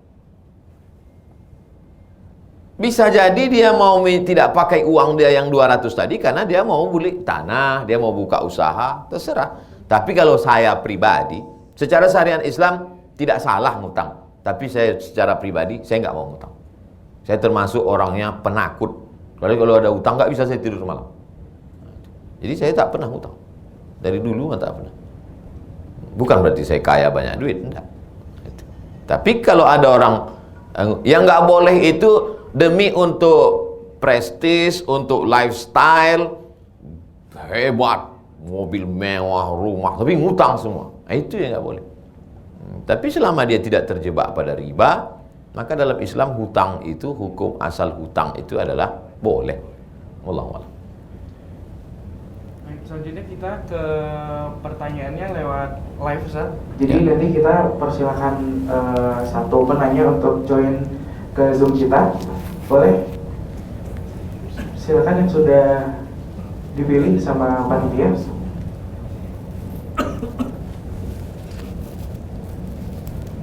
Bisa jadi dia mau tidak pakai uang dia yang 200 tadi karena dia mau beli tanah, dia mau buka usaha, terserah. Tapi kalau saya pribadi, secara syariat Islam tidak salah ngutang. Tapi saya secara pribadi, saya nggak mau ngutang. Saya termasuk orangnya penakut. Kalau ada utang nggak bisa saya tidur semalam. Jadi saya tak pernah ngutang. Dari dulu tak pernah. Bukan berarti saya kaya banyak duit, enggak. Tapi kalau ada orang yang nggak boleh itu demi untuk prestis, untuk lifestyle hebat, mobil mewah, rumah, tapi ngutang semua. Nah, itu yang nggak boleh. Tapi selama dia tidak terjebak pada riba, maka dalam Islam hutang itu, hukum asal hutang itu adalah boleh. Wallahu a'lam. Selanjutnya kita ke pertanyaannya lewat live, Ustaz. Jadi nanti kita persilakan satu penanya untuk join ke Zoom kita. Boleh? Silakan yang sudah dipilih sama panitia.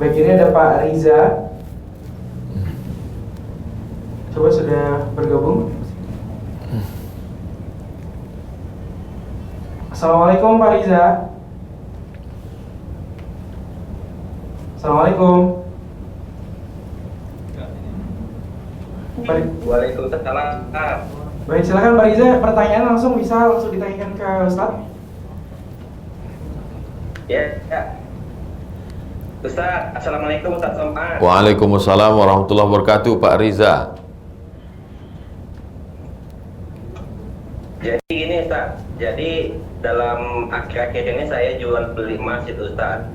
Baik, ini ada Pak Riza. Coba sudah bergabung. Assalamualaikum Pak Riza. Assalamualaikum. Waalaikumsalam. Baik, silakan Pak Riza, pertanyaan langsung ditanyakan ke Ustaz. Ya. Ustaz, assalamualaikum Ustaz Somad. Waalaikumsalam warahmatullahi wabarakatuh Pak Riza. Jadi ini Ustaz, jadi dalam akhir-akhir ini saya jual beli emas itu Ustaz.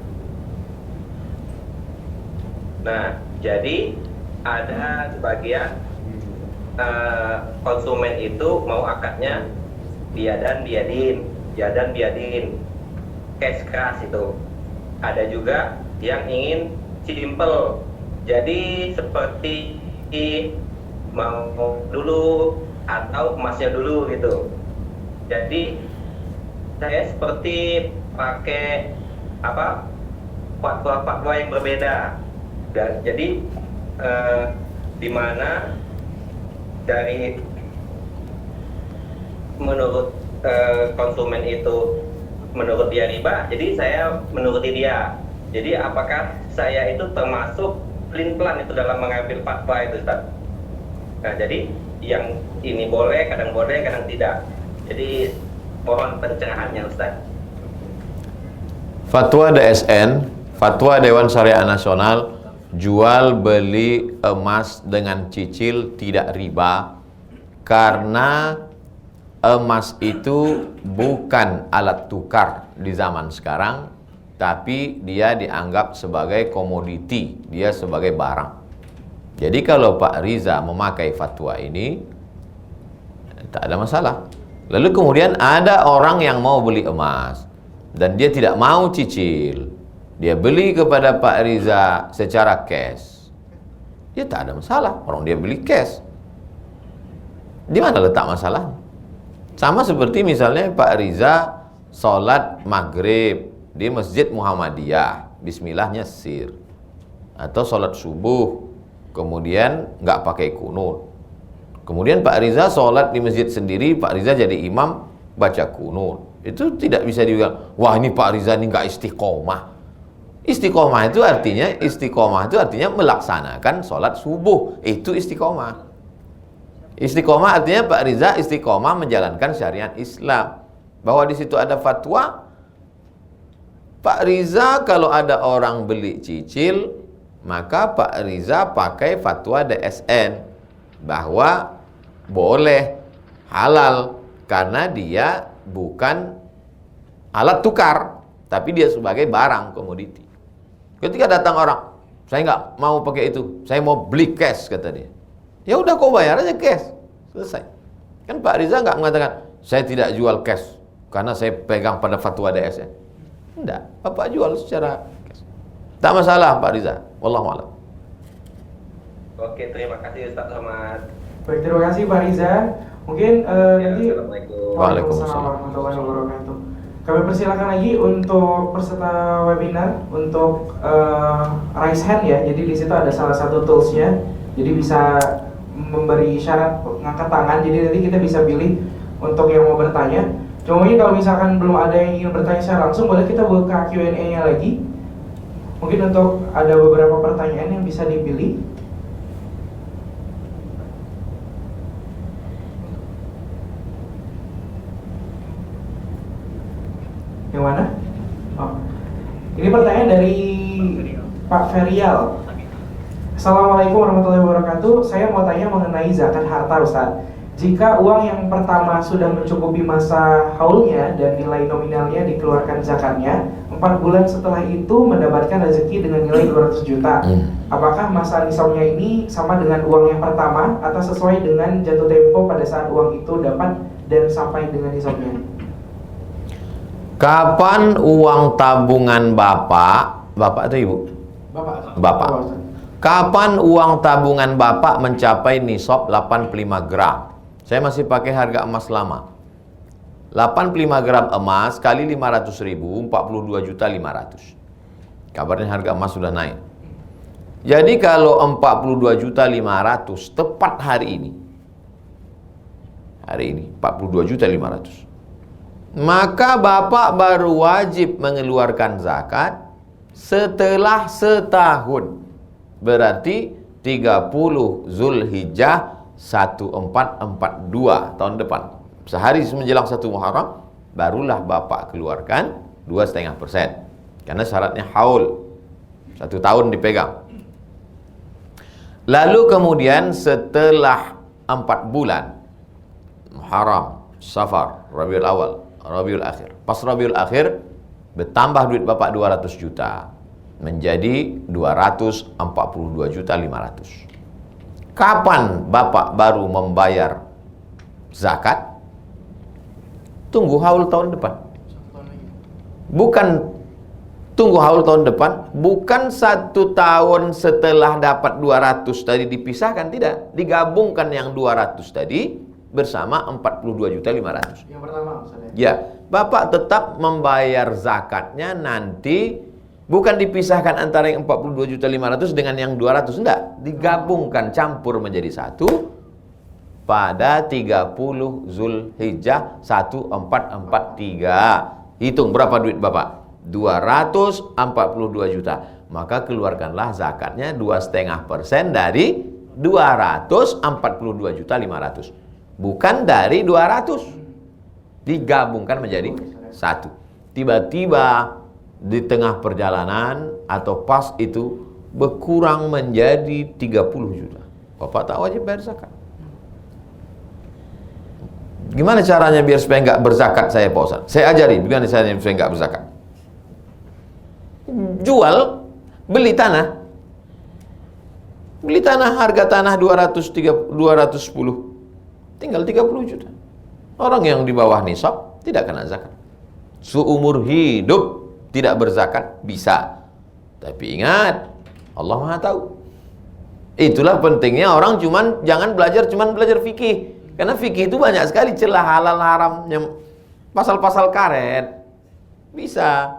Nah, jadi ada sebagian konsumen itu mau akadnya biadan biadin, cash keras itu. Ada juga yang ingin simple, jadi seperti mau dulu atau emasnya dulu gitu. Jadi saya seperti pakai fatwa yang berbeda. Dan jadi di mana dari menurut konsumen itu menurut dia riba, jadi saya menuruti dia. Jadi apakah saya itu termasuk pelin-pelan itu dalam mengambil fatwa itu, Ustaz? Nah, jadi yang ini boleh, kadang tidak. Jadi mohon pencerahannya, Ustaz. Fatwa DSN, Fatwa Dewan Syariah Nasional, jual beli emas dengan cicil tidak riba karena emas itu bukan alat tukar di zaman sekarang, tapi dia dianggap sebagai komoditi, dia sebagai barang. Jadi kalau Pak Riza memakai fatwa ini, tak ada masalah. Lalu kemudian ada orang yang mau beli emas dan dia tidak mau cicil, dia beli kepada Pak Riza secara cash, ya tak ada masalah, orang dia beli cash. Di mana letak masalahnya? Sama seperti misalnya Pak Riza sholat maghrib di Masjid Muhammadiyah, bismillahnya sir, atau sholat subuh kemudian nggak pakai kunut. Kemudian Pak Riza sholat di masjid sendiri, Pak Riza jadi imam baca kunut. Itu tidak bisa dibilang, wah ini Pak Riza ini nggak istiqomah. Istiqomah itu artinya melaksanakan sholat subuh, itu istiqomah. Istiqomah artinya Pak Riza istiqomah menjalankan syariat Islam. Bahwa di situ ada fatwa, Pak Riza kalau ada orang beli cicil, maka Pak Riza pakai fatwa DSN bahwa boleh, halal, karena dia bukan alat tukar, tapi dia sebagai barang komoditi. Ketika datang orang, saya nggak mau pakai itu, saya mau beli cash, kata dia. Ya udah, kau bayar aja cash, selesai. Kan Pak Riza nggak mengatakan saya tidak jual cash karena saya pegang pada fatwa DSN. Enggak, Bapak jual secara cash. Tak masalah Pak Riza. Wallahu a'lam. Oke, terima kasih Ustaz Ahmad. Baik, terima kasih Pak Riza. Mungkin nanti Assalamualaikum. Waalaikumsalam warahmatullahi wabarakatuh. Kami persilakan lagi untuk peserta webinar untuk raise hand ya. Jadi di situ ada salah satu toolsnya. Jadi bisa memberi syarat ngangkat tangan. Jadi nanti kita bisa pilih untuk yang mau bertanya. Cuma mungkin kalau misalkan belum ada yang ingin bertanya secara langsung, boleh kita buka Q&A-nya lagi. Mungkin untuk ada beberapa pertanyaan yang bisa dipilih. Yang mana? Oh. Ini pertanyaan dari Pak Ferial. Assalamualaikum warahmatullahi wabarakatuh. Saya mau tanya mengenai zakat harta, Ustaz. Jika uang yang pertama sudah mencukupi masa haulnya dan nilai nominalnya dikeluarkan zakatnya, 4 bulan setelah itu mendapatkan rezeki dengan nilai 200 juta. Apakah masa nisabnya ini sama dengan uang yang pertama atau sesuai dengan jatuh tempo pada saat uang itu dapat dan sampai dengan nisabnya? Kapan uang tabungan Bapak atau Ibu? Bapak. Kapan uang tabungan Bapak mencapai nisab 85 gram? Saya masih pakai harga emas lama. 85 gram emas kali 500 ribu, 42.500.000. Kabarnya harga emas sudah naik. Jadi kalau 42.500.000 tepat hari ini 42.500.000, maka Bapak baru wajib mengeluarkan zakat setelah setahun. Berarti 30 Zulhijjah 1442 tahun depan. Sehari menjelang 1 Muharram barulah Bapak keluarkan 2,5%. Karena syaratnya haul, 1 tahun dipegang. Lalu kemudian setelah 4 bulan, Muharram, Safar, Rabiul Awal, Rabiul Akhir. Pas Rabiul Akhir bertambah duit Bapak 200 juta menjadi 242.500.000. Kapan Bapak baru membayar zakat? tunggu haul tahun depan. Bukan tunggu haul tahun depan, bukan 1 tahun setelah dapat 200 tadi dipisahkan, tidak. Digabungkan yang 200 tadi bersama 42.500.000. Yang pertama maksudnya. Ya, Bapak tetap membayar zakatnya nanti, bukan dipisahkan antara yang 42.500.000 dengan yang 200, enggak. Digabungkan, campur menjadi satu pada 30 Zulhijjah 1443. Hitung berapa duit Bapak? 242 juta. Maka keluarkanlah zakatnya 2,5% dari 242.500.000. Bukan dari 200. Digabungkan menjadi satu. Tiba-tiba di tengah perjalanan atau pas itu berkurang menjadi 30 juta. Bapak tak wajib bayar zakat. Gimana caranya biar supaya nggak berzakat saya Pak Ustaz? Saya ajari gimana caranya supaya nggak berzakat. Jual, beli tanah. Beli tanah, harga tanah 210. Tinggal 30 juta. Orang yang di bawah nisab tidak kena zakat. Seumur hidup tidak berzakat bisa. Tapi ingat, Allah Maha tahu. Itulah pentingnya orang jangan belajar fikih. Karena fikih itu banyak sekali celah halal haramnya, pasal-pasal karet. Bisa.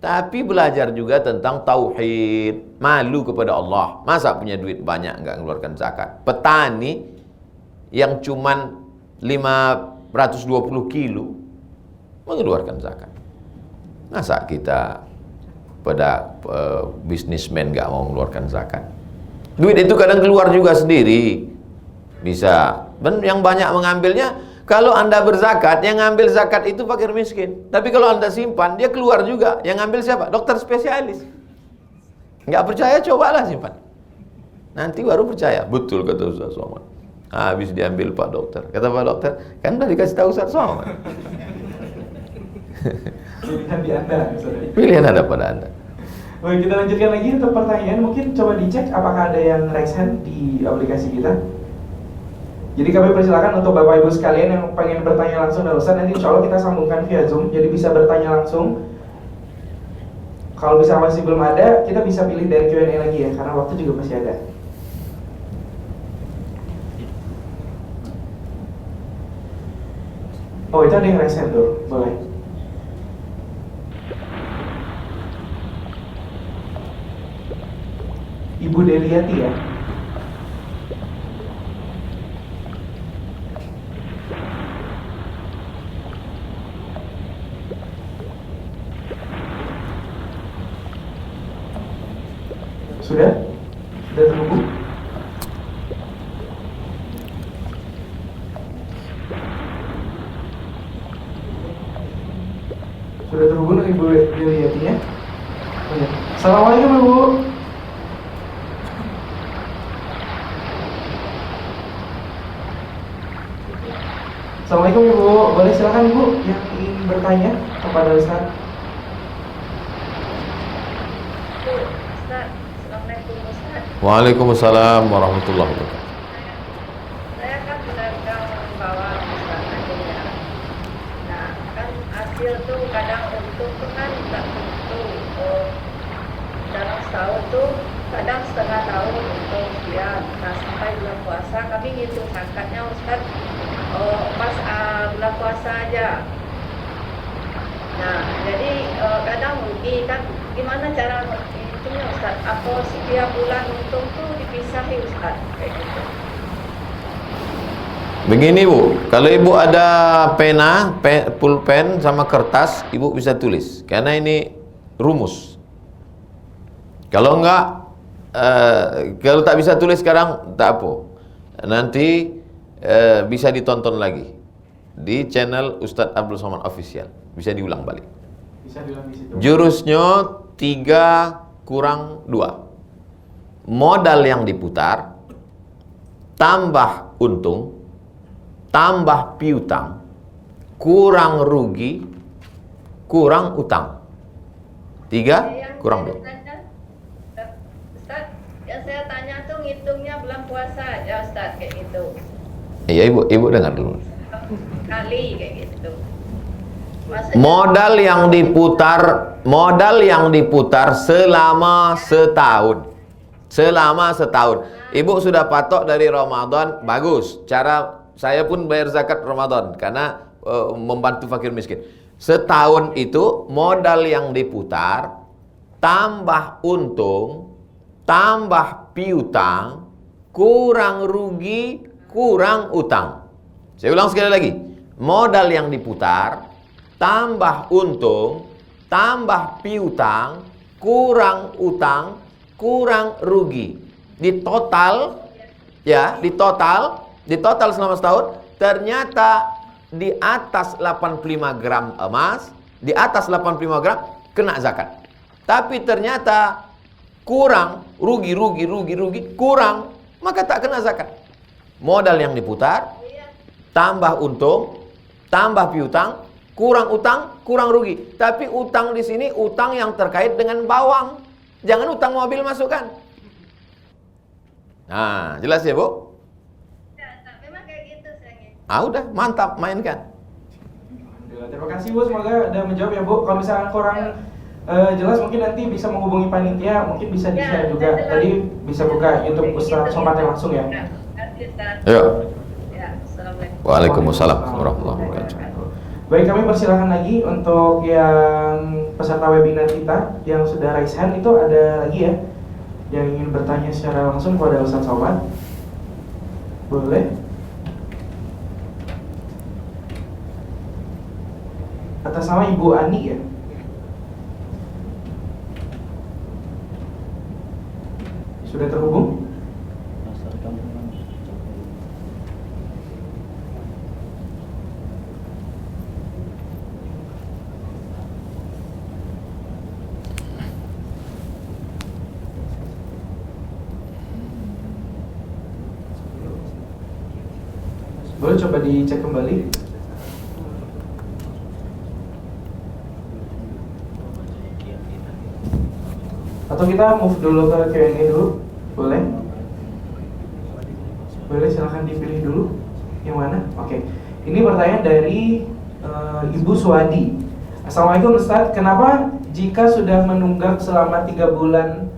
Tapi belajar juga tentang tauhid, malu kepada Allah. Masa punya duit banyak enggak mengeluarkan zakat? Petani yang cuman 520 kilo mengeluarkan zakat. Masa kita pada bisnismen enggak mau mengeluarkan zakat? Duit itu kadang keluar juga sendiri. Bisa. Dan yang banyak mengambilnya, kalau Anda berzakat, yang ngambil zakat itu fakir miskin. Tapi kalau Anda simpan, dia keluar juga. Yang ngambil siapa? Dokter spesialis. Nggak percaya, cobalah simpan. Nanti baru percaya. Betul kata Ustaz Somad. Habis diambil Pak Dokter. Kata Pak Dokter, kan udah dikasih tahu Ustaz Somad. Pilihan di Anda. Pilihan ada pada Anda. Baik, kita lanjutkan lagi untuk pertanyaan. Mungkin coba dicek apakah ada yang raise hand di aplikasi kita. Jadi kami persilakan untuk Bapak Ibu sekalian yang pengen bertanya langsung dengan Ustaz, nanti insya Allah kita sambungkan via Zoom, jadi bisa bertanya langsung. Kalau bisa masih belum ada, kita bisa pilih dari Q&A lagi ya, karena waktu juga masih ada. Oh, itu ada yang raise hand tuh, boleh. Ibu Deliati ya. Sudah? Sudah terhubung? Sudah terhubung dengan Ibu Deliati ya? Oke. Assalamualaikum Ibu. Assalamualaikum Ibu. Boleh silakan Ibu yang ingin bertanya kepada Ustaz. Waalaikumsalam warahmatullahi wabarakatuh. Saya kan pedagang bawang misalkan ya. Nah, kan hasil tuh kadang untung tuh kan nggak tentu. Dalam setahun tuh kadang setengah tahun untung sekian. Nah, sampai bulan puasa kami ngitung zakatnya Ustaz. Pas bulan puasa aja. Nah, jadi kadang rugi kan. Gimana cara hitungnya Ustaz? Atau setiap bulan untung tuh dipisahi Ustaz? Kayak gitu. Begini Bu, kalau Ibu ada pena, pulpen sama kertas, Ibu bisa tulis. Karena ini rumus. Kalau enggak, kalau tak bisa tulis sekarang, tak apa. Nanti bisa ditonton lagi di channel Ustadz Abdul Somad Official. Bisa diulang balik. Bisa diulang di situ. Jurusnya 3+2. Modal yang diputar tambah untung tambah piutang kurang rugi kurang utang. 3 kurang 2. Ustaz, yang saya tanya tuh ngitungnya bulan puasa aja Ustaz kayak gitu. Iya Ibu dengar dulu. Kali kayak gitu. Modal yang diputar selama setahun. Selama setahun. Ibu sudah patok dari Ramadan, bagus. Cara saya pun bayar zakat Ramadan karena membantu fakir miskin. Setahun itu modal yang diputar tambah untung, tambah piutang, kurang rugi, kurang utang. Saya ulang sekali lagi. Modal yang diputar tambah untung, tambah piutang, kurang utang, kurang rugi. Di total selama setahun ternyata di atas 85 gram emas, di atas 85 gram kena zakat. Tapi ternyata kurang, rugi, kurang, maka tak kena zakat. Modal yang diputar tambah untung, tambah piutang, kurang utang, kurang rugi. Tapi utang di sini utang yang terkait dengan bawang. Jangan utang mobil masukkan. Nah, jelas ya, Bu? Ya, memang kayak gitu sayangnya. Udah, mantap, mainkan. Alhamdulillah. Terima kasih Bu, semoga ada menjawab ya Bu. Kalau misalnya kurang jelas mungkin nanti bisa menghubungi panitia, mungkin bisa di-share juga. Tadi bisa buka YouTube Ustaz Somad langsung ya. Ya. Ya, assalamualaikum. Waalaikumsalam warahmatullahi wabarakatuh. Baik, kami persilahkan lagi untuk yang peserta webinar kita yang sudah raise hand. Itu ada lagi ya yang ingin bertanya secara langsung kepada Ustaz Somad. Boleh? Atas nama Ibu Ani ya. Sudah terhubung? Boleh coba dicek kembali. Atau kita move dulu ke Q&A dulu. Boleh? Boleh, silahkan dipilih dulu. Yang mana? Oke. Ini pertanyaan dari Ibu Suwadi. Assalamualaikum Ustaz, kenapa jika sudah menunggak selama 3 bulan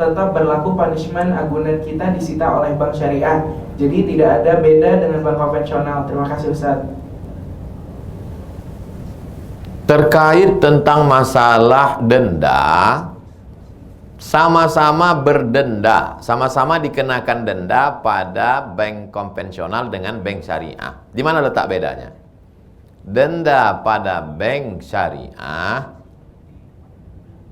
tetap berlaku punishment agunan kita disita oleh bank syariah? Jadi tidak ada beda dengan bank konvensional. Terima kasih Ustaz. Terkait tentang masalah denda, sama-sama berdenda, sama-sama dikenakan denda pada bank konvensional dengan bank syariah. Di mana letak bedanya? Denda pada bank syariah,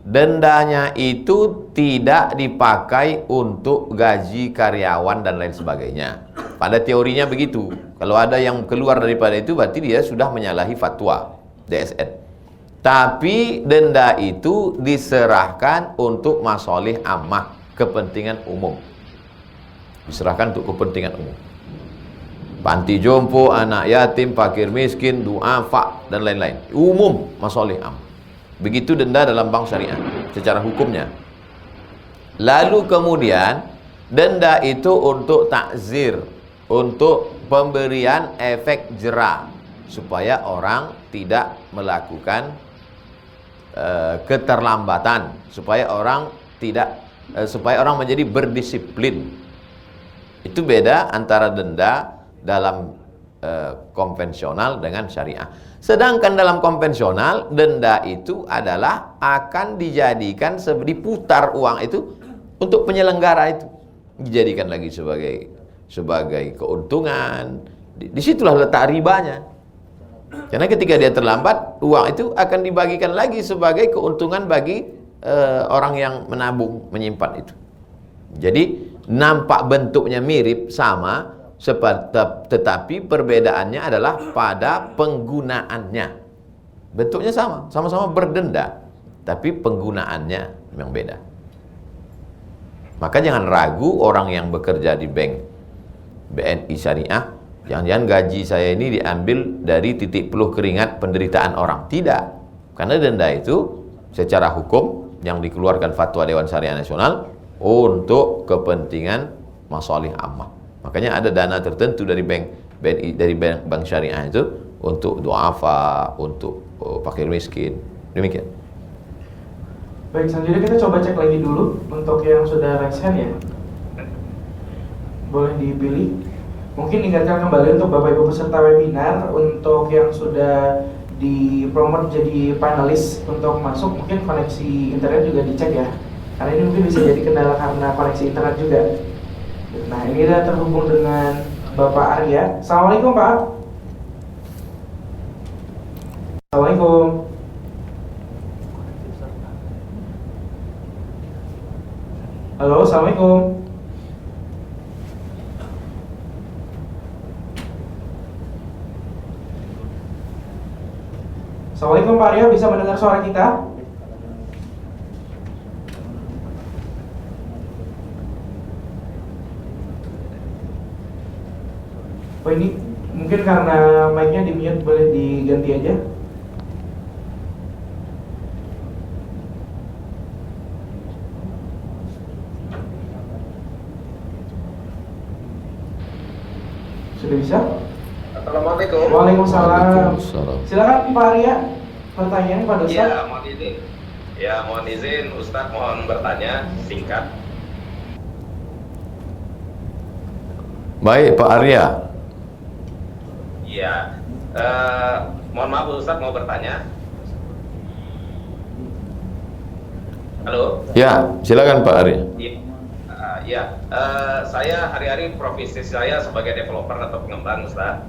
dendanya itu tidak dipakai untuk gaji karyawan dan lain sebagainya. Pada teorinya begitu. Kalau ada yang keluar daripada itu, berarti dia sudah menyalahi fatwa DSN. Tapi denda itu diserahkan untuk masolih ammah, kepentingan umum. Diserahkan untuk kepentingan umum. Panti jompo, anak yatim, fakir miskin, duafa, dan lain-lain. Umum, masolih ammah. Begitu denda dalam bank syariah secara hukumnya. Lalu kemudian denda itu untuk takzir, untuk pemberian efek jera supaya orang tidak melakukan keterlambatan, supaya orang menjadi berdisiplin. Itu beda antara denda dalam konvensional dengan syariah. Sedangkan dalam konvensional, denda itu adalah akan dijadikan diputar uang itu untuk penyelenggara itu, dijadikan lagi sebagai keuntungan. Disitulah letak ribanya. Karena ketika dia terlambat, uang itu akan dibagikan lagi sebagai keuntungan bagi orang yang menabung, menyimpan itu. Jadi nampak bentuknya mirip sama, tetapi perbedaannya adalah pada penggunaannya. Bentuknya sama-sama berdenda, tapi penggunaannya memang beda. Maka jangan ragu orang yang bekerja di bank BNI Syariah, jangan-jangan gaji saya ini diambil dari titik peluh keringat penderitaan orang. Tidak, karena denda itu secara hukum yang dikeluarkan fatwa Dewan Syariah Nasional untuk kepentingan masalih ammah. Makanya ada dana tertentu dari bank BNI, dari bank syariah itu untuk duafa, untuk fakir miskin. Demikian. Baik, selanjutnya kita coba cek lagi dulu untuk yang sudah raise hand ya. Boleh dipilih. Mungkin ingatkan kembali untuk Bapak Ibu peserta webinar, untuk yang sudah dipromot jadi panelis untuk masuk, mungkin koneksi internet juga dicek ya. Karena ini mungkin bisa jadi kendala karena koneksi internet juga. Nah, ini kita terhubung dengan Bapak Arya. Assalamualaikum Pak. Assalamualaikum. Halo, Assalamualaikum. Assalamualaikum Pak Arya, bisa mendengar suara kita? Oh, ini mungkin karena mic-nya di mute, boleh diganti aja. Sudah bisa? Assalamualaikum. Waalaikumsalam. Waalaikumsalam. Silakan Pak Arya, pertanyaan pada Ustaz. Iya, mohon izin. Ya, mohon izin Ustadz, mohon bertanya singkat. Baik Pak Arya. Iya. Mohon maaf Ustadz, mau bertanya. Halo? Ya, silakan Pak Arya. Saya hari-hari profesi saya sebagai developer atau pengembang Ustaz,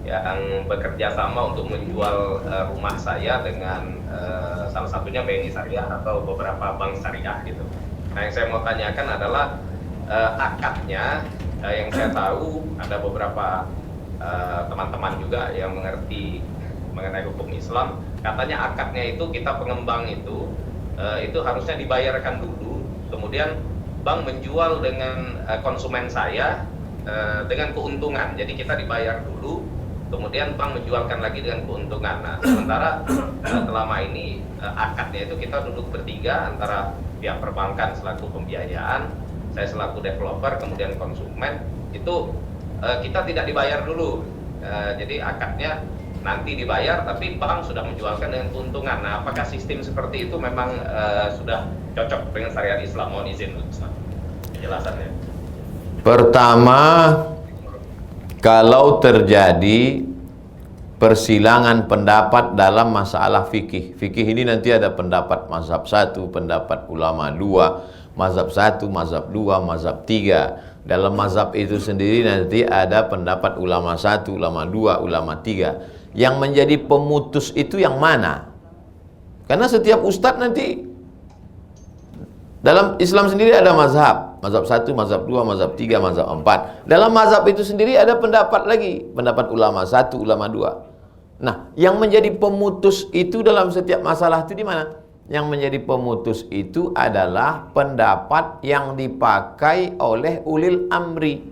yang bekerja sama untuk menjual rumah saya dengan salah satunya BNI Syariah atau beberapa bank syariah gitu. Nah, yang saya mau tanyakan adalah akadnya, yang saya tahu ada beberapa teman-teman juga yang mengerti mengenai hukum Islam, katanya akadnya itu kita pengembang itu harusnya dibayarkan dulu, kemudian bank menjual dengan konsumen saya dengan keuntungan. Jadi kita dibayar dulu, kemudian bank menjualkan lagi dengan keuntungan. Nah, sementara selama ini akadnya itu kita duduk bertiga antara pihak perbankan selaku pembiayaan, saya selaku developer, kemudian konsumen, itu kita tidak dibayar dulu. Jadi akadnya nanti dibayar, tapi bank sudah menjualkan dengan keuntungan. Nah, apakah sistem seperti itu memang sudah cocok dengan syariat Islam? Mohon izin Ustaz penjelasannya. Pertama, kalau terjadi persilangan pendapat dalam masalah fikih. Fikih ini nanti ada pendapat mazhab 1, pendapat ulama 2, mazhab 1, mazhab 2, mazhab 3. Dalam mazhab itu sendiri nanti ada pendapat ulama 1, ulama 2, ulama 3. Yang menjadi pemutus itu yang mana? Karena setiap ustadz nanti dalam Islam sendiri ada mazhab, mazhab 1, mazhab 2, mazhab 3, mazhab 4. Dalam mazhab itu sendiri ada pendapat lagi, pendapat ulama 1, ulama 2. Nah, yang menjadi pemutus itu dalam setiap masalah itu di mana? Yang menjadi pemutus itu adalah pendapat yang dipakai oleh ulil amri.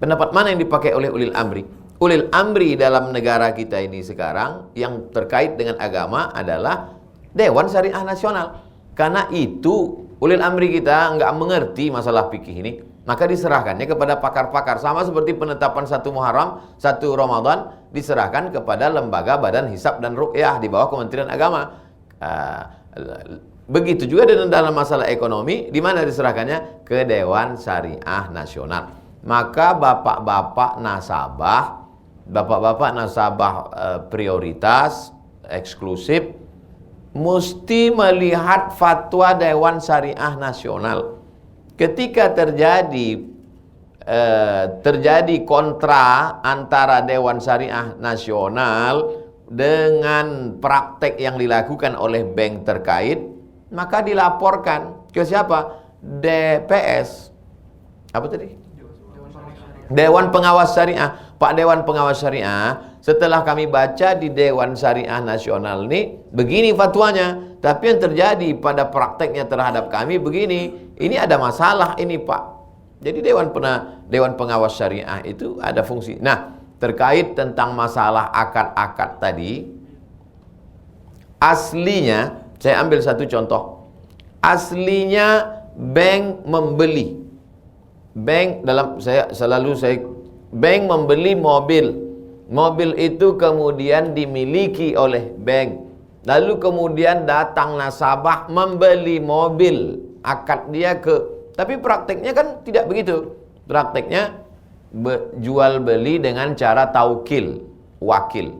Pendapat mana yang dipakai oleh ulil amri? Ulil amri dalam negara kita ini sekarang yang terkait dengan agama adalah Dewan Syariah Nasional. Karena itu ulil amri kita nggak mengerti masalah fikih ini, maka diserahkannya kepada pakar-pakar. Sama seperti penetapan 1 Muharram, 1 Ramadan diserahkan kepada lembaga badan hisab dan ruqyah di bawah Kementerian Agama. Begitu juga dalam masalah ekonomi, di mana diserahkannya? Ke Dewan Syariah Nasional. Maka bapak-bapak nasabah prioritas eksklusif mesti melihat fatwa Dewan Syariah Nasional. Ketika terjadi kontra antara Dewan Syariah Nasional dengan praktek yang dilakukan oleh bank terkait, maka dilaporkan ke siapa? DPS. Apa tadi? Dewan Pengawas Syariah. Pak Dewan Pengawas Syariah, setelah kami baca di Dewan Syariah Nasional ini, begini fatwanya, tapi yang terjadi pada prakteknya terhadap kami begini, ini ada masalah ini Pak. Jadi Dewan Pengawas Syariah itu ada fungsi. Nah, terkait tentang masalah akad-akad tadi, aslinya, saya ambil satu contoh, aslinya bank membeli, bank membeli Mobil itu kemudian dimiliki oleh bank. Lalu kemudian datang nasabah membeli mobil, akad dia tapi prakteknya kan tidak begitu. Prakteknya jual beli dengan cara taukil, wakil.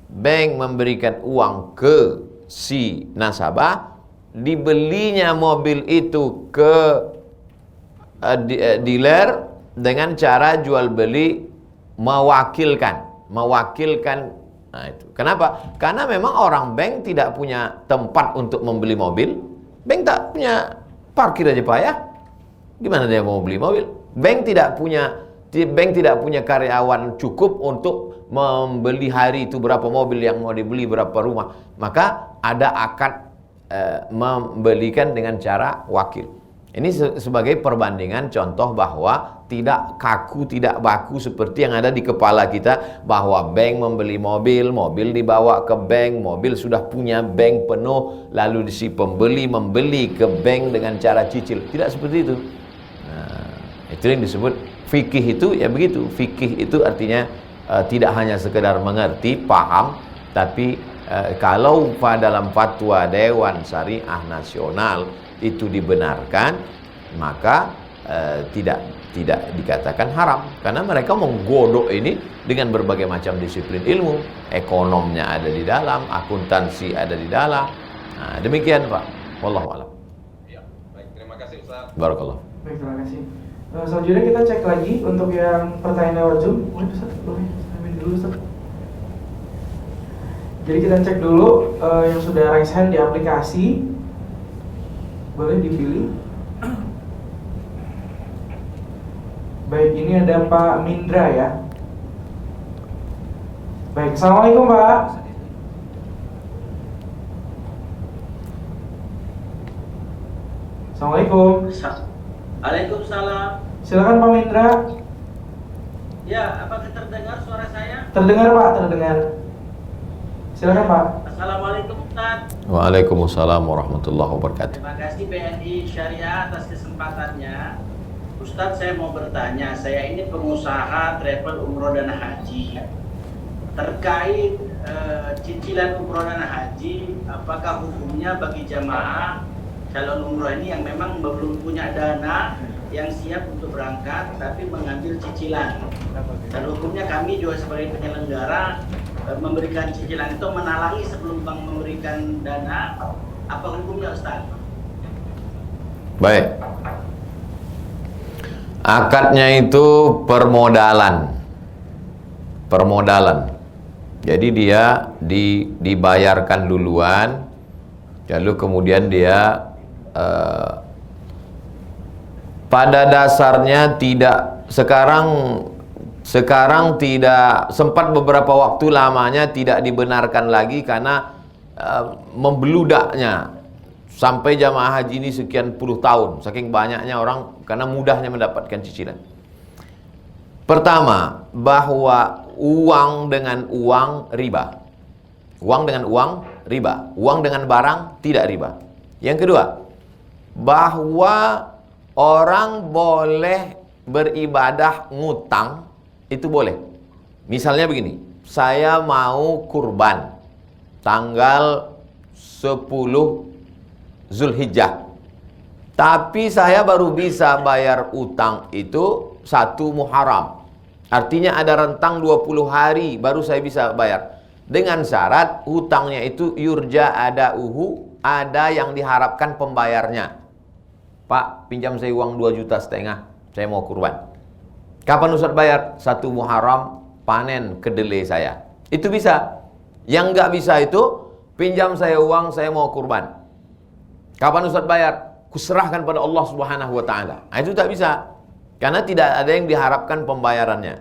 Bank memberikan uang ke si nasabah, dibelinya mobil itu ke dealer dengan cara jual beli mewakilkan. Nah itu. Kenapa? Karena memang orang bank tidak punya tempat untuk membeli mobil. Bank tak punya parkir aja payah. Gimana dia mau beli mobil? Bank tidak punya karyawan cukup untuk membeli hari itu berapa mobil yang mau dibeli, berapa rumah. Maka ada akad membelikan dengan cara wakil. Ini sebagai perbandingan contoh bahwa tidak kaku, tidak baku seperti yang ada di kepala kita, bahwa bank membeli mobil, mobil dibawa ke bank, mobil sudah punya bank penuh, lalu si pembeli membeli ke bank dengan cara cicil. Tidak seperti itu. Nah, itu yang disebut fikih itu ya begitu. Fikih itu artinya tidak hanya sekedar mengerti, paham, tapi kalau dalam fatwa Dewan Syariah Nasional itu dibenarkan, maka tidak dikatakan haram, karena mereka menggodok ini dengan berbagai macam disiplin ilmu. Ekonomnya ada di dalam, akuntansi ada di dalam. Nah, demikian Pak, wallahu a'lam. Ya, baik, terima kasih Ustaz. Barakallah. Baik, terima kasih. Selanjutnya kita cek lagi untuk yang pertanyaan lewat Zoom. Boleh Ustaz, boleh ambil dulu Ustaz. Jadi kita cek dulu yang sudah raise hand di aplikasi. Boleh dipilih. Baik, ini ada Pak Mindra ya. Baik, assalamualaikum Pak. Assalamualaikum. Waalaikumsalam. Silakan Pak Mindra. Ya, apakah terdengar suara saya? Terdengar Pak, terdengar. Silakan Pak. Assalamualaikum Ustaz. Waalaikumsalam warahmatullahi wabarakatuh. Terima kasih BNI Syariah atas kesempatannya. Ustaz, saya mau bertanya, saya ini pengusaha travel umroh dan haji. Terkait cicilan umroh dan haji, apakah hukumnya bagi jamaah calon umroh ini yang memang belum punya dana yang siap untuk berangkat tapi mengambil cicilan? Dan hukumnya kami juga sebagai penyelenggara memberikan cicilan itu menalangi sebelum bank memberikan dana, apa hukumnya Ustaz? Baik. Akadnya itu permodalan. Jadi dia dibayarkan duluan, lalu kemudian dia pada dasarnya tidak sekarang tidak, sempat beberapa waktu lamanya tidak dibenarkan lagi karena membeludaknya sampai jamaah haji ini sekian puluh tahun, saking banyaknya orang, karena mudahnya mendapatkan cicilan. Pertama, bahwa uang dengan uang riba. Uang dengan uang riba. Uang dengan barang tidak riba. Yang kedua, bahwa orang boleh beribadah ngutang, itu boleh. Misalnya begini, saya mau kurban tanggal 10 Zulhijjah, tapi saya baru bisa bayar utang itu 1 Muharram. Artinya ada rentang 20 hari baru saya bisa bayar. Dengan syarat hutangnya itu yurja adauhu, ada yang diharapkan pembayarnya. Pak, pinjam saya uang 2,5 juta, saya mau kurban. Kapan Ustaz bayar? 1 Muharram panen kedelai saya. Itu bisa. Yang nggak bisa itu, pinjam saya uang, saya mau kurban. Kapan Ustaz bayar? Kuserahkan pada Allah Subhanahu wa taala. Nah, itu tak bisa. Karena tidak ada yang diharapkan pembayarannya.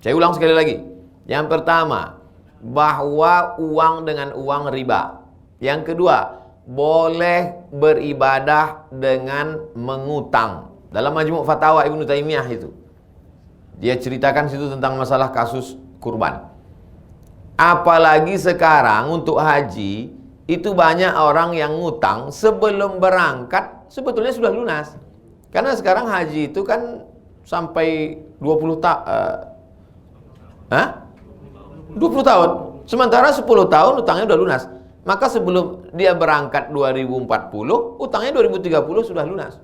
Saya ulang sekali lagi. Yang pertama, bahwa uang dengan uang riba. Yang kedua, boleh beribadah dengan mengutang. Dalam Majmu' Fatawa Ibnu Taimiyah itu, dia ceritakan situ tentang masalah kasus kurban. Apalagi sekarang untuk haji, itu banyak orang yang ngutang sebelum berangkat sebetulnya sudah lunas. Karena sekarang haji itu kan sampai 20 tahun. 20 tahun. Sementara 10 tahun utangnya udah lunas. Maka sebelum dia berangkat 2040, utangnya 2030 sudah lunas.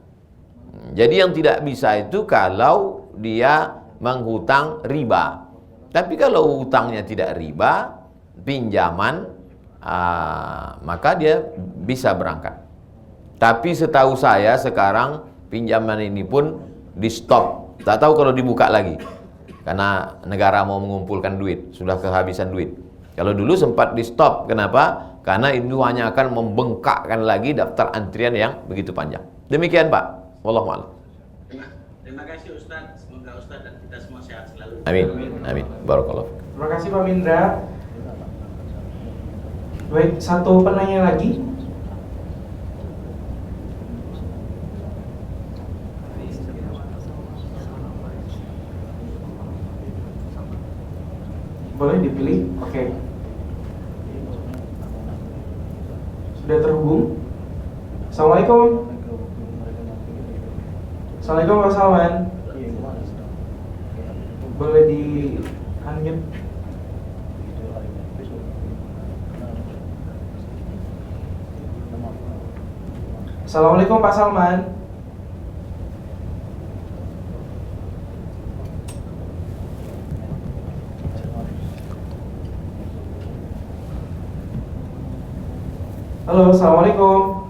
Jadi yang tidak bisa itu kalau dia menghutang riba. Tapi kalau hutangnya tidak riba, pinjaman, maka dia bisa berangkat. Tapi setahu saya sekarang pinjaman ini pun di stop. Tak tahu kalau dibuka lagi. Karena negara mau mengumpulkan duit, sudah kehabisan duit. Kalau dulu sempat di stop, kenapa? Karena itu hanya akan membengkakkan lagi daftar antrian yang begitu panjang. Demikian Pak. Wallahu a'lam. Terima kasih Ustaz. Semoga Ustaz dan kita semua sehat selalu. Amin. Amin. Barakallah. Terima kasih Pak Mindra. Baik, satu penanya lagi. Boleh dipilih? Oke. Sudah terhubung? Assalamualaikum. Assalamualaikum Pak Salman. Boleh di unmute? Assalamualaikum Pak Salman. Halo, assalamualaikum.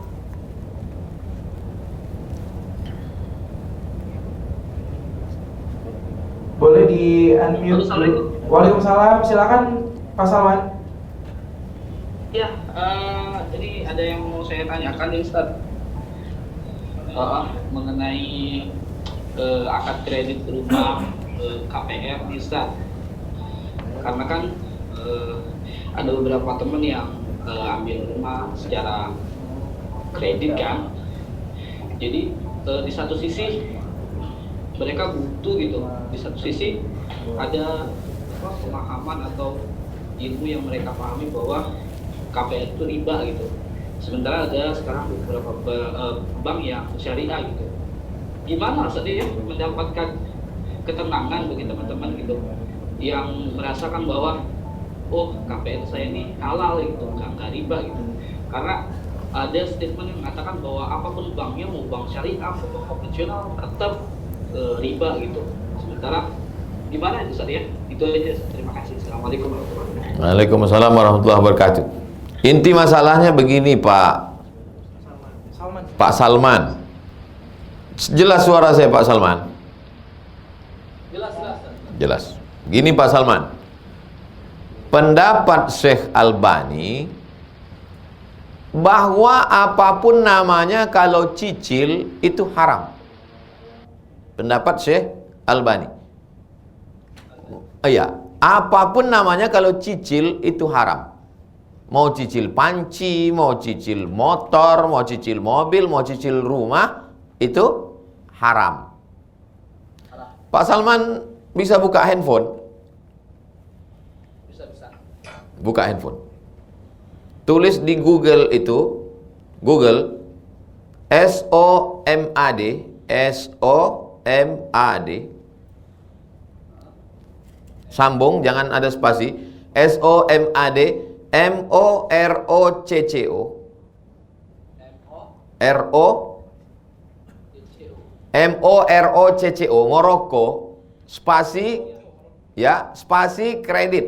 Boleh di unmute? Assalamualaikum. Waalaikumsalam. Silakan Pak Salman. Ya, jadi ada yang mau saya tanyakan nih Ustaz, mengenai akad kredit rumah KPR nih Ustaz. Karena kan ada beberapa teman yang ambil rumah secara kredit kan. Jadi di satu sisi mereka butuh gitu, di satu sisi ada pemahaman atau ilmu yang mereka pahami bahwa KPR itu riba gitu. Sementara ada sekarang beberapa bank yang syariah gitu. Gimana Ustaz ya mendapatkan ketenangan bagi teman-teman gitu yang merasakan bahwa oh KPR saya ini halal gitu, nggak riba gitu. Karena ada statement yang mengatakan bahwa apapun banknya, mau bank syariah, mau bank konvensional, tetap riba gitu. Sementara gimana itu Ustaz ya? Itu aja. Terima kasih. Assalamualaikum warahmatullahi wabarakatuh. Waalaikumsalam warahmatullahi wabarakatuh. Inti masalahnya begini Pak Salman. Jelas suara saya Pak Salman? Jelas. Gini Pak Salman. Pendapat Syekh Albani bahwa apapun namanya kalau cicil itu haram. Pendapat Syekh Albani. Iya, apapun namanya kalau cicil itu haram. Mau cicil panci, mau cicil motor, mau cicil mobil, mau cicil rumah, itu haram. Pak Salman bisa buka handphone? Bisa. Buka handphone. Tulis di Google itu, Google SOMAD, sambung, jangan ada spasi. SOMAD MOROCCO Moroko, spasi ya, spasi kredit,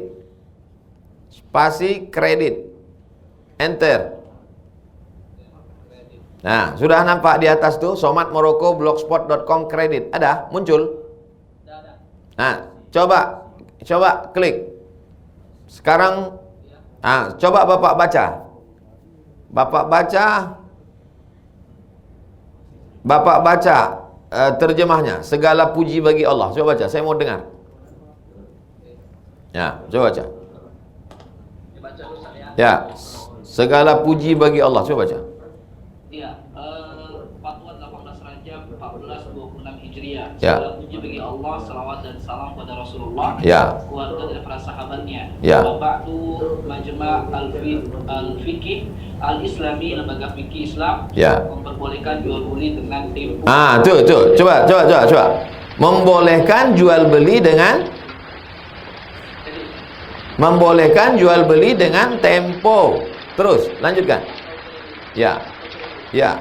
enter. Nah, sudah nampak di atas tuh Somat Moroko blogspot.com kredit, ada muncul. Nah, coba klik sekarang. Nah, coba Bapak baca terjemahnya. Segala puji bagi Allah. Coba baca, saya mau dengar. Ya, coba baca. Ya, segala puji bagi Allah. Coba baca. Iya, Fatwa 18 Rajab 1426 Hijriah. Ya. Segala puji bagi Allah, salawat dan salam pada Rasulullah, Ya. keluarga dan para sahabatnya. Ya. Ba'du Majma' Al-Fiqih Al-Islami, lembaga fikih Islam, Ya. memperbolehkan jual beli dengan tempo. Tuh. Coba. Membolehkan jual beli dengan Membolehkan jual beli dengan tempo. Terus, lanjutkan. Ya. Ya.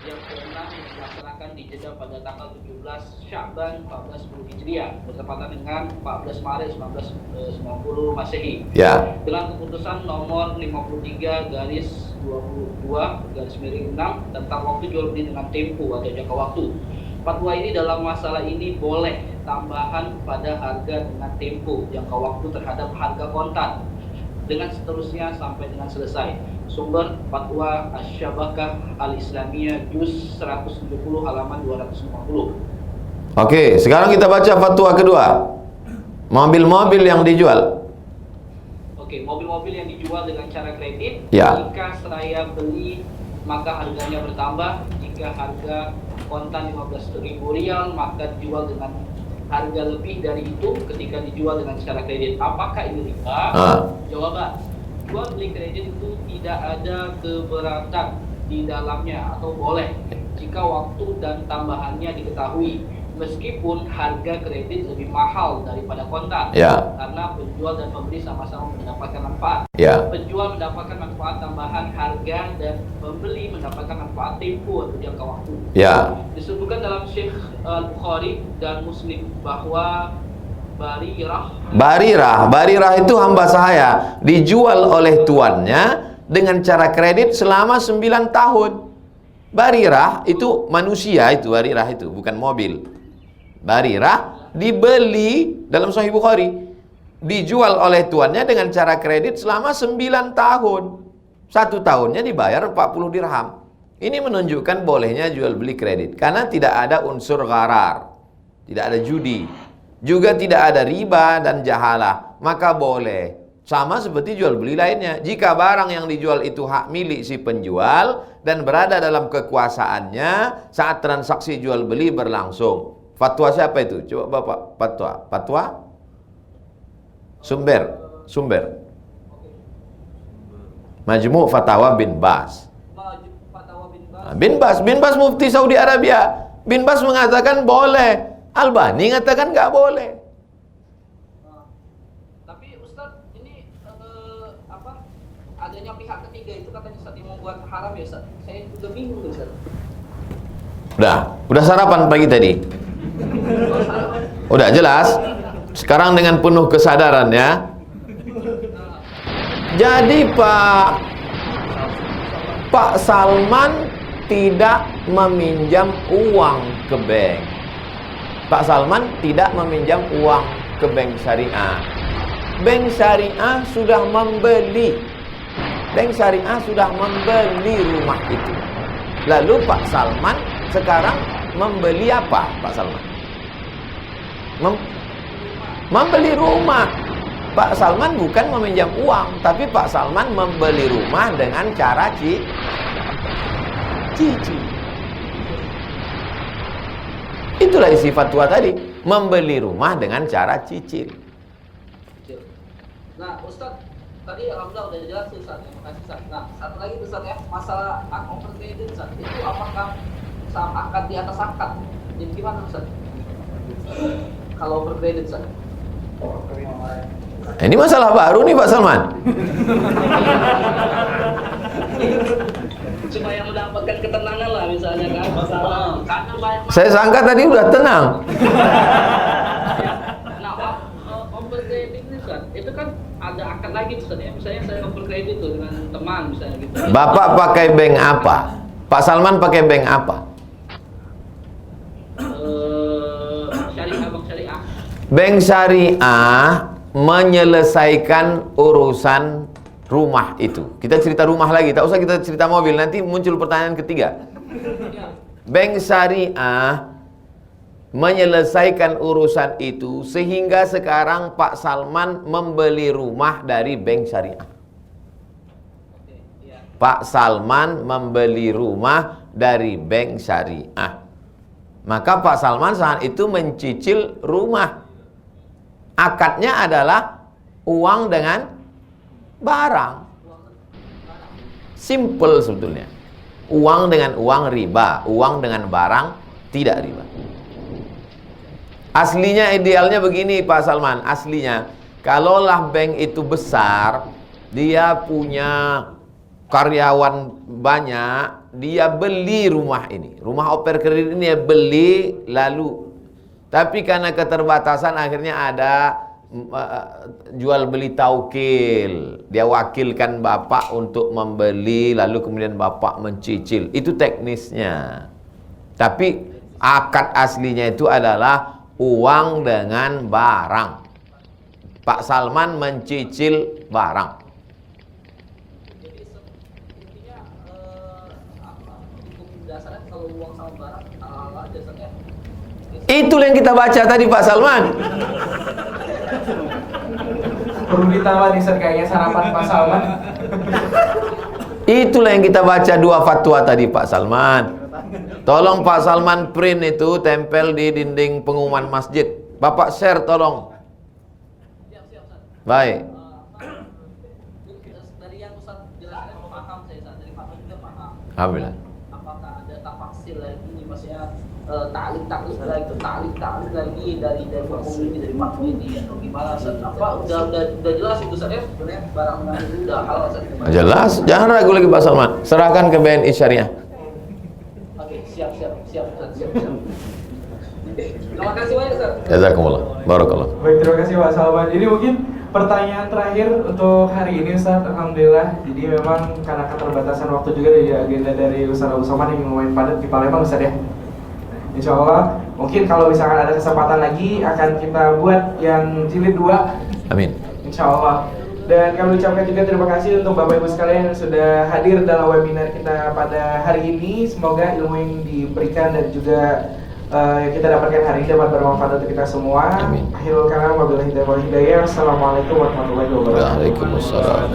Yang keenam dilaksanakan di Jeddah pada tanggal 17 Sya'ban 1410 Hijriah bertepatan dengan 14 Maret 1990 Masehi. Ya. Dengan keputusan nomor 53/22/6 tentang waktu jual beli dengan tempo atau jangka waktu. Fatwa ini dalam masalah ini boleh tambahan pada harga dengan tempo jangka waktu terhadap harga kontan dengan seterusnya sampai dengan selesai. Sumber Fatwa Asy-Syabakah Al-Islamiyah juz 170 halaman 250. Oke, sekarang kita baca fatwa kedua. Mobil-mobil yang dijual. Oke, mobil-mobil yang dijual dengan cara kredit, Ya. jika saya beli maka harganya bertambah. Jika harga kontan 15.000 rial maka dijual dengan harga lebih dari itu ketika dijual dengan cara kredit. Apakah ini riba? Jawaban, jual beli kredit itu tidak ada keberatan di dalamnya atau boleh jika waktu dan tambahannya diketahui, meskipun harga kredit lebih mahal daripada kontan. Ya. Karena penjual dan pembeli sama-sama mendapatkan manfaat. Ya. Penjual mendapatkan manfaat tambahan harga dan pembeli mendapatkan manfaat tempo atau jangka waktu. Ya. Disebutkan dalam Syekh Al-Bukhari dan Muslim bahwa Barirah itu hamba sahaya, dijual oleh tuannya dengan cara kredit selama 9 tahun. Barirah itu manusia, itu Barirah itu bukan mobil. Barirah dibeli dalam Sahih Bukhari, dijual oleh tuannya dengan cara kredit selama 9 tahun. 1 tahunnya dibayar 40 dirham. Ini menunjukkan bolehnya jual beli kredit karena tidak ada unsur gharar, tidak ada judi, juga tidak ada riba dan jahalah, maka boleh. Sama seperti jual beli lainnya. Jika barang yang dijual itu hak milik si penjual dan berada dalam kekuasaannya saat transaksi jual beli berlangsung. Fatwa siapa itu? Coba Bapak fatwa. Sumber. Majmu' Fatawa bin Bas. Bin Bas mufti Saudi Arabia. Bin Bas mengatakan boleh. Albani mengatakan nggak boleh. Tapi Ustaz, ini adanya pihak ketiga itu katanya Ustaz yang membuat haram ya Ustaz. Saya juga bingung Ustaz. Udah sarapan pagi tadi? Udah jelas? Sekarang dengan penuh kesadaran ya. Jadi Pak Salman tidak meminjam uang ke bank. Pak Salman tidak meminjam uang ke bank syariah. Bank syariah sudah membeli. Bank syariah sudah membeli rumah itu. Lalu Pak Salman sekarang membeli apa Pak Salman? Membeli rumah. Pak Salman bukan meminjam uang, tapi Pak Salman membeli rumah dengan cara cicil. Itulah isi fatwa tadi, membeli rumah dengan cara cicil. Nah, Ustaz, tadi alhamdulillah udah jelas Ustaz, terima kasih Ustaz. Nah, satu lagi Ustaz ya, masalah overcredit Ustaz, itu apakah akad di atas akad? Jadi gimana Ustaz? Kalau overcredit Ustaz? Ini masalah baru nih Pak Salman. Cuma yang mendapatkan ketenangan lah misalnya kan, masalah karena banyak. Saya sangka tadi udah tenang. Nah, overcredit ini Ustaz, itu kan ada akad lagi Ustaz ya. Misalnya saya overcredit tuh dengan teman misalnya gitu. Bapak pakai bank apa? Pak Salman pakai bank apa? Syariah, Bank Syariah. Bank Syariah menyelesaikan urusan rumah itu. Kita cerita rumah lagi, tak usah kita cerita mobil, nanti muncul pertanyaan ketiga. Bank Syariah menyelesaikan urusan itu sehingga sekarang Pak Salman membeli rumah dari Bank Syariah. Pak Salman membeli rumah dari Bank Syariah. Maka Pak Salman saat itu mencicil rumah. Akadnya adalah uang dengan barang. Simple sebetulnya. Uang dengan uang riba, uang dengan barang tidak riba. Aslinya idealnya begini Pak Salman, aslinya kalaulah bank itu besar, dia punya karyawan banyak, dia beli rumah ini, rumah oper kredit ini dia beli lalu, tapi karena keterbatasan akhirnya ada jual beli taukil, dia wakilkan bapak untuk membeli lalu kemudian bapak mencicil, itu teknisnya. Tapi akad aslinya itu adalah uang dengan barang. Pak Salman mencicil barang. Jadi intinya hukum dasarnya kalau uang sama barang halal dasarnya. Itulah yang kita baca tadi Pak Salman. Perlu ditambah nih Ustaz, kayaknya sarapan Pak Salman. Itulah yang kita baca dua fatwa tadi Pak Salman. Tolong Pak Salman print itu, tempel di dinding pengumuman masjid. Bapak share tolong. Baik. Dari yang Ustaz jelaskan paham saya, dari Pak juga paham. Alhamdulillah. Apakah ada tafsir lagi, maksudnya taklik lagi dari hukum ini, dari fatwa ini atau gimana Ustaz? Apa udah jelas itu Ustaz ya, sebenarnya barang itu udah halal Ustaz? Jelas, jangan ragu lagi Pak Salman. Serahkan ke BNI Syariah. Oke, siap. Terima kasih banyak Ustaz. Jazakumullah. Barakallah. Baik, terima kasih Pak Salman. Jadi mungkin pertanyaan terakhir untuk hari ini Ustaz, alhamdulillah. Jadi memang karena keterbatasan waktu juga dari agenda dari Ustaz Abu Somad yang lumayan padat di Palembang Ustaz ya. Insya Allah mungkin kalau misalkan ada kesempatan lagi akan kita buat yang jilid 2. Amin. Insya Allah. Dan kami ucapkan juga terima kasih untuk Bapak Ibu sekalian yang sudah hadir dalam webinar kita pada hari ini. Semoga ilmu yang diberikan dan juga yang kita dapatkan hari ini dapat bermanfaat untuk kita semua. Amin. Akhirul kalam wabillahi taufiq wal hidayah. Assalamualaikum warahmatullahi wabarakatuh. Waalaikumsalam.